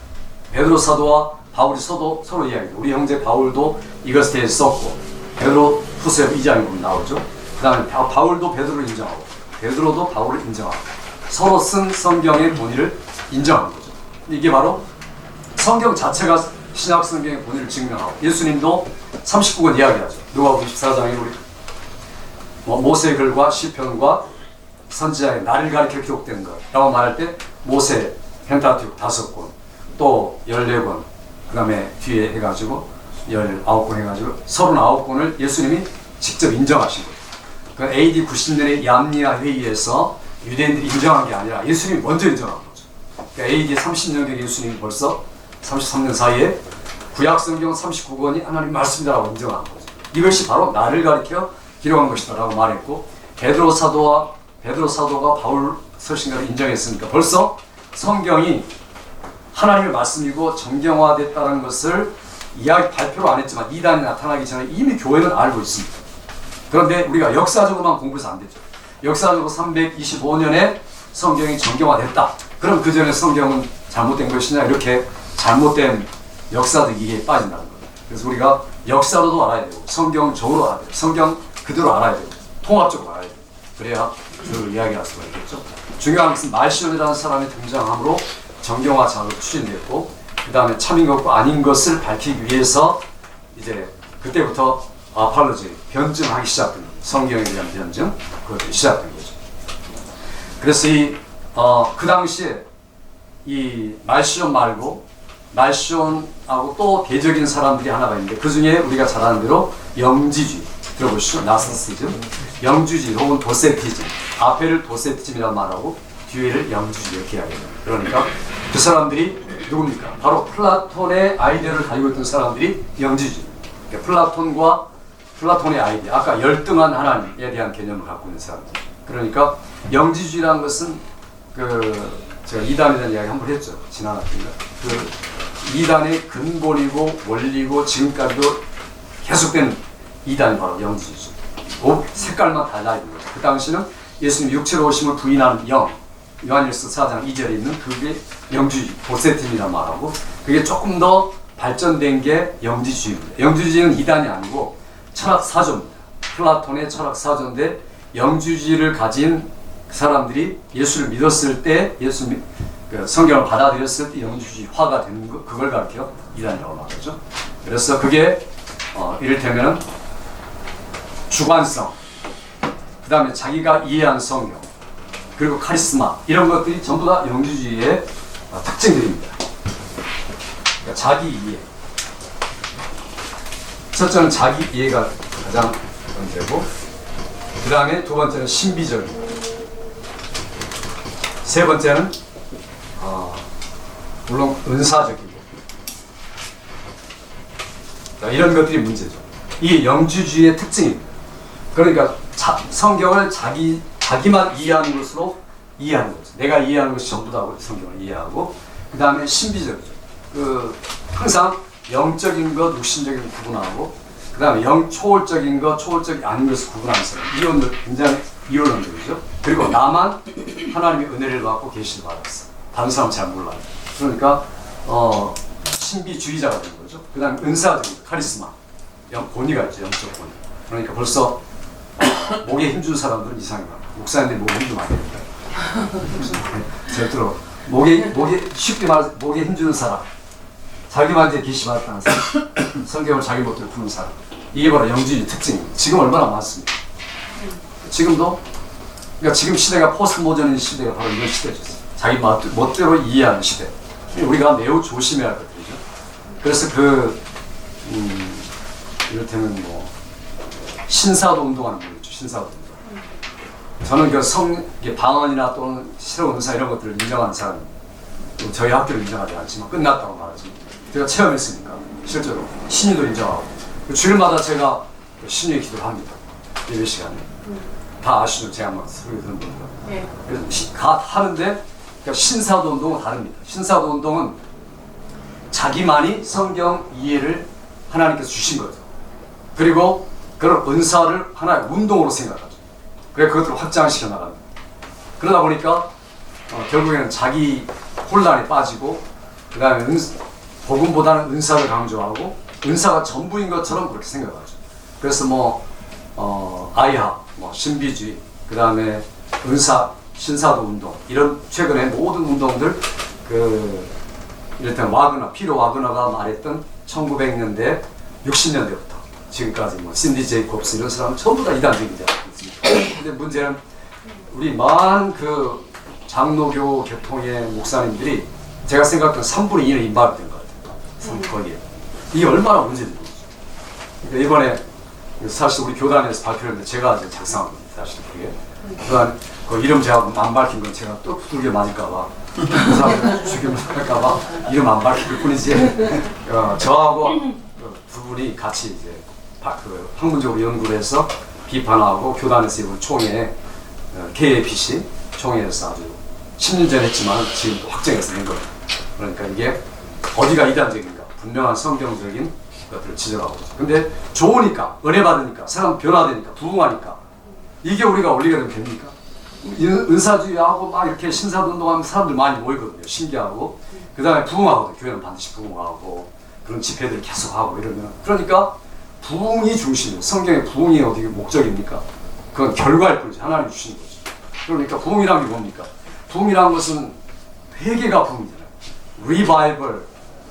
베드로 사도와 바울이 서로 이야기해요. 우리 형제 바울도 이것에 대해서 썼고 베드로 후서 2장에 보면 나오죠. 그 다음에 바울도 베드로를 인정하고 베드로도 바울을 인정하고 서로 쓴 성경의 본의를 인정한 거죠. 이게 바로 성경 자체가 신약 성경의 본의를 증명하고 예수님도 39권 이야기하죠. 누가복음 14장에 우리 모세의 글과 시편과 선지자의 나를 가리켜 기록된 것라고 말할 때 모세 펜타티욱 5권 또 14권 그 다음에 뒤에 해가지고 19권 해가지고 39권을 예수님이 직접 인정하신 거예요. 그 AD 90년의 얌리아 회의에서 유대인들이 인정한 게 아니라 예수님이 먼저 인정한 거죠. 그러니까 AD 30년경에 예수님이 벌써 33년 사이에 구약 성경 39권이 하나님 말씀이라고 인정한 거죠. 이것이 바로 나를 가리켜 기록한 것이다라고 말했고 베드로 사도가 바울 서신가를 인정했으니까 벌써 성경이 하나님의 말씀이고 정경화됐다는 것을 발표로 안 했지만 이단이 나타나기 전에 이미 교회는 알고 있습니다. 그런데 우리가 역사적으로만 공부해서 안 되죠. 역사적으로 325년에 성경이 정경화됐다. 그럼 그 전에 성경은 잘못된 것이냐 이렇게 잘못된 역사적이게 빠진다는 거예요. 그래서 우리가 역사로도 알아야 되고 성경적으로 알아야 되고 성경 그대로 알아야 되고 통합적으로 알아야 되고 그래야 그 이야기할 수가 있겠죠. 중요한 것은 말시온이라는 사람이 등장함으로 정경화 작업이 추진됐고 그 다음에 참인 것과 아닌 것을 밝히기 위해서 이제 그때부터 아팔로지 변증하기 시작된 거예요. 성경에 대한 변증 그것이 시작된 거죠. 그래서 그 당시에 이 말시온 말고 말시온하고 또 대적인 사람들이 하나가 있는데 그 중에 우리가 잘 아는 대로 영지주의 들어보시죠. 나스티즘, 영주주의 혹은 도세티즘 앞에를 도세티즘이라고 말하고 뒤에를 영주주의 이렇게 이야기해요. 그러니까 그 사람들이 누굽니까? 바로 플라톤의 아이디어를 가지고 있던 사람들이 영주주의. 그러니까 플라톤의 아이디어, 아까 열등한 하나님에 대한 개념을 갖고 있는 사람들. 그러니까 영지주의라는 것은 제가 이단에 대한 이야기 한번 했죠. 지난 학기인가. 이단의 근본이고 원리고 지금까지도 계속된 이단이 바로 영지주의죠. 그 색깔만 달라 있는 거죠. 그 당시는 예수님 육체로 오심을 부인하는 영, 요한일서 4장 2절에 있는 그게 영주주의, 도세팀이란 말하고 그게 조금 더 발전된 게 영지주의입니다. 영지주의는 이단이 아니고 철학사조입니다. 플라톤의 철학사조인데 영주주의를 가진 사람들이 예수를 믿었을 때 예수님 성경을 받아들였을 때 영주주의화가 되는 거 그걸 가르쳐 이단이라고 말하죠. 그래서 그게 이를테면 주관성, 그 다음에 자기가 이해한 성경, 그리고 카리스마 이런 것들이 전부 다 영주주의의 특징들입니다. 그러니까 자기 이해. 첫째는 자기 이해가 가장 문제고, 그 다음에 두 번째는 신비적인. 세 번째는 물론 은사적이고. 자, 이런 것들이 문제죠. 이게 영주주의의 특징입니다. 그러니까 성경을 자기만 이해하는 것으로 이해하는 거죠. 내가 이해하는 것이 전부다 성경을 이해하고, 그 다음에 신비적이죠. 항상 영적인 것, 육신적인 것 구분하고, 그 다음에 초월적인 것, 초월적이 아닌 것을 구분하는 사람. 이론들 굉장히 이론론적이죠. 그리고 나만 하나님의 은혜를 받고 계시를 받았어. 다른 사람 잘 몰라요. 그러니까 신비주의자가 되는 거죠. 그 다음에 은사적인 카리스마, 권위가 있죠. 영적 권위. 그러니까 벌써 목에 힘준 사람들은 이상해. 목사님들이 목에 힘주면 안 됩니다. 절대로 목에 쉽게 말해서 목에 힘주는 사람, 자기만 이제 계시 받았다는 사람, 성경을 자기 멋대로 푸는 사람, 이게 바로 영주주의 특징입니다. 지금 얼마나 많습니까? 지금도 그러니까 지금 시대가 포스트 모더니즘 시대가 바로 이런 시대죠. 자기 멋대로 이해하는 시대. 우리가 매우 조심해야 할 것들이죠. 그래서 이를테면 신사도 운동하는 분이죠. 신사도 운동. 저는 방언이나 또는 새로운 은사 이런 것들을 인정하는 사람입니다. 저희 학교를 인정하지 않지만 끝났다고 말하지. 제가 체험했으니까 실제로 신유도 인정하고 주일마다 제가 신유의 기도를 합니다. 예배 시간에 다 아시죠? 제가 막 소리 듣는 겁니다. 네. 그래서 하는데 그러니까 신사도 운동은 다릅니다. 신사도 운동은 자기만이 성경 이해를 하나님께서 주신 거죠. 그리고 그런 은사를 하나의 운동으로 생각하죠. 그래서 그것들을 확장시켜 나갑니다. 그러다 보니까 결국에는 자기 혼란에 빠지고 그 다음에 복음보다는 은사를 강조하고 은사가 전부인 것처럼 그렇게 생각하죠. 그래서 아이하, 신비주의, 그 다음에 은사, 신사도 운동 이런 최근에 모든 운동들 이를테면 피로 와그너가 말했던 1900년대 60년대부터 지금까지 신디 제이콥스 이런 사람은 전부 다 이단적이지 않습니까? 근데 문제는 우리 많은 장로교 계통의 목사님들이 제가 생각했던 3분의 2는 임박이 된 것 같아요. 거기에. 이게 얼마나 문제인지. 그러니까 이번에 사실 우리 교단에서 발표했는데 제가 이제 작성한 겁니다. 사실 그게. 그간 그 이름 제가 안 밝힌 건 제가 또 두들겨 맞을까봐, 그 사람을 죽여할까봐 이름 안 밝힐 뿐이지. 저하고 두 분이 같이 이제 학문적으로 연구를 해서 비판하고 교단에서 이번 총회 KAPC 총회에서 아주 10년 전 했지만 지금 또 확정해서 낸 겁니다. 그러니까 이게 어디가 이단적인가 분명한 성경적인 것들을 지적하고 있죠. 근데 좋으니까 은혜 받으니까 사람 변화되니까 부흥하니까 이게 우리가 원리가 되면 됩니까? 은사주의하고 막 이렇게 신사도 운동하면 사람들 많이 모이거든요. 신기하고 그 다음에 부흥하거든요. 교회는 반드시 부흥하고 그런 집회들 계속하고 이러면 그러니까 부흥이 중심이에요. 성경의 부흥이 어디 목적입니까? 그건 결과일 뿐이지 하나님 주신 거죠. 그러니까 부흥이란 게 뭡니까? 부흥이란 것은 회개가 부흥이잖아요. Revival,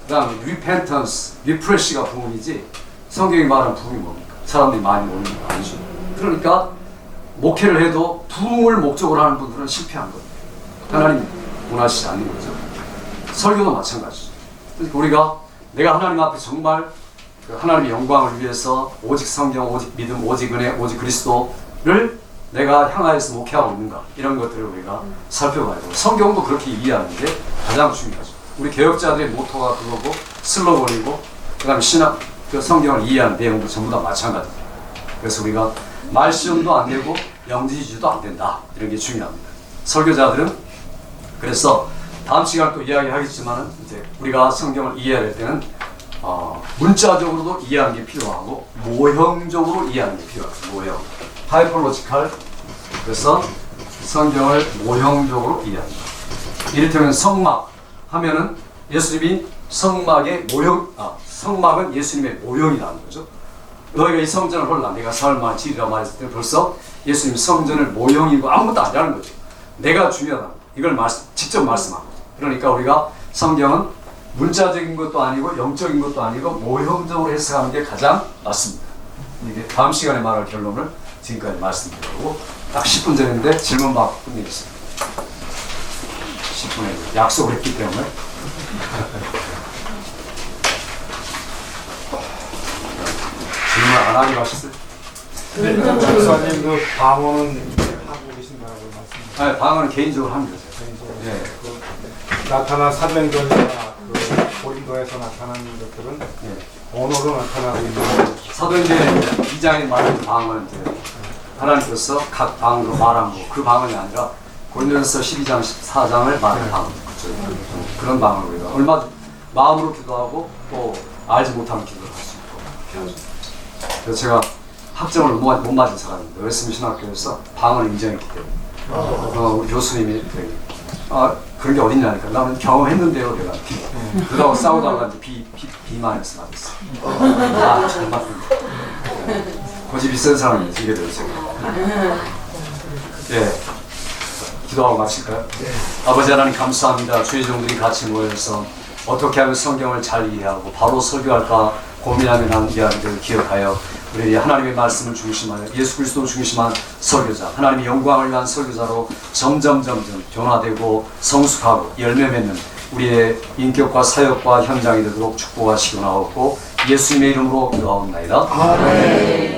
그 다음에 Repentance, Refresh가 부흥이지 성경이 말하는 부흥이 뭡니까? 사람들이 많이 모이는 거 아니죠. 그러니까 목회를 해도 부흥을 목적으로 하는 분들은 실패한 겁니다. 하나님 원하시지 않는 거죠. 설교도 마찬가지죠. 그러니까 우리가 내가 하나님 앞에 정말 하나님의 영광을 위해서 오직 성경, 오직 믿음, 오직 은혜, 오직 그리스도를 내가 향하여서 목회하고 있는가 이런 것들을 우리가 살펴봐야 되고 성경도 그렇게 이해하는 게 가장 중요하죠. 우리 개혁자들의 모토가 그거고 슬로건이고 그 다음에 신학, 성경을 이해하는 내용도 전부 다 마찬가지입니다. 그래서 우리가 말시험도 안 되고 영지주의도 안 된다 이런 게 중요합니다. 설교자들은 그래서 다음 시간 또 이야기하겠지만은 이제 우리가 성경을 이해할 때는 문자적으로도 이해하는 게 필요하고 모형적으로 이해하는 게 필요합니다. 모형, 타이폴로지컬. 그래서 성경을 모형적으로 이해합니다. 이를테면 성막 하면은 예수님이 성막의 모형, 성막은 예수님의 모형이라는 거죠. 너희가 이 성전을 홀라 내가 사흘만 지으리라 말했을 때 벌써 예수님이 성전을 모형이고 아무것도 아니라는 거죠. 내가 중요하다. 이걸 직접 말씀합니다. 그러니까 우리가 성경은 문자적인 것도 아니고 영적인 것도 아니고 모형적으로 해석하는 게 가장 맞습니다. 이게 다음 시간에 말할 결론을 지금까지 말씀드리고 딱 10분 전인데 질문 받고 끝내겠습니다. 10분에 약속을 했기 때문에 질문 안 하기로 하셨어요? 목사님 그 방언은 하고 계신다고 말씀하셨어요. 네, 방언은 개인적으로 하면 되죠. 네. 나타난 사도행전이나 고린도에서 나타난 것들은 언어로 나타나고 있는 사도행전 2장에 말하는 방언은 이제 하나님께서 각 방언으로 말한 거, 그 방언이 아니라 고린도전서 12장, 14장을 말하는 방언, 그렇죠. 그런 방언을 우리가 얼마 마음으로 기도하고 또 알지 못하는 기도를 할 수 있고 그렇게 하죠. 그래서 제가 학점을 못 맞은 사람입니다. 웨스민 신학교에서 방언을 인정했기 때문에 우리 교수님이 그런 게 어딨냐니까 나는 경험했는데요 내가 그러다가 싸우다가 이제 비만해서 맞았어. 잘 맞습니다. 고집이 센 사람이지 이게 되었어요. 예, 기도하고 마칠까요? 아버지 하나님 감사합니다. 주의 종들이 같이 모여서 어떻게 하면 성경을 잘 이해하고 바로 설교할까 고민하며 나눈 이야기들을 기억하여 우리 하나님의 말씀을 중심하여 예수 그리스도를 중심한 설교자, 하나님의 영광을 위한 설교자로 점점 변화되고 성숙하고 열매 맺는 우리의 인격과 사역과 현장이 되도록 축복하시고 나옵고 예수님의 이름으로 기도하옵나이다. 아멘.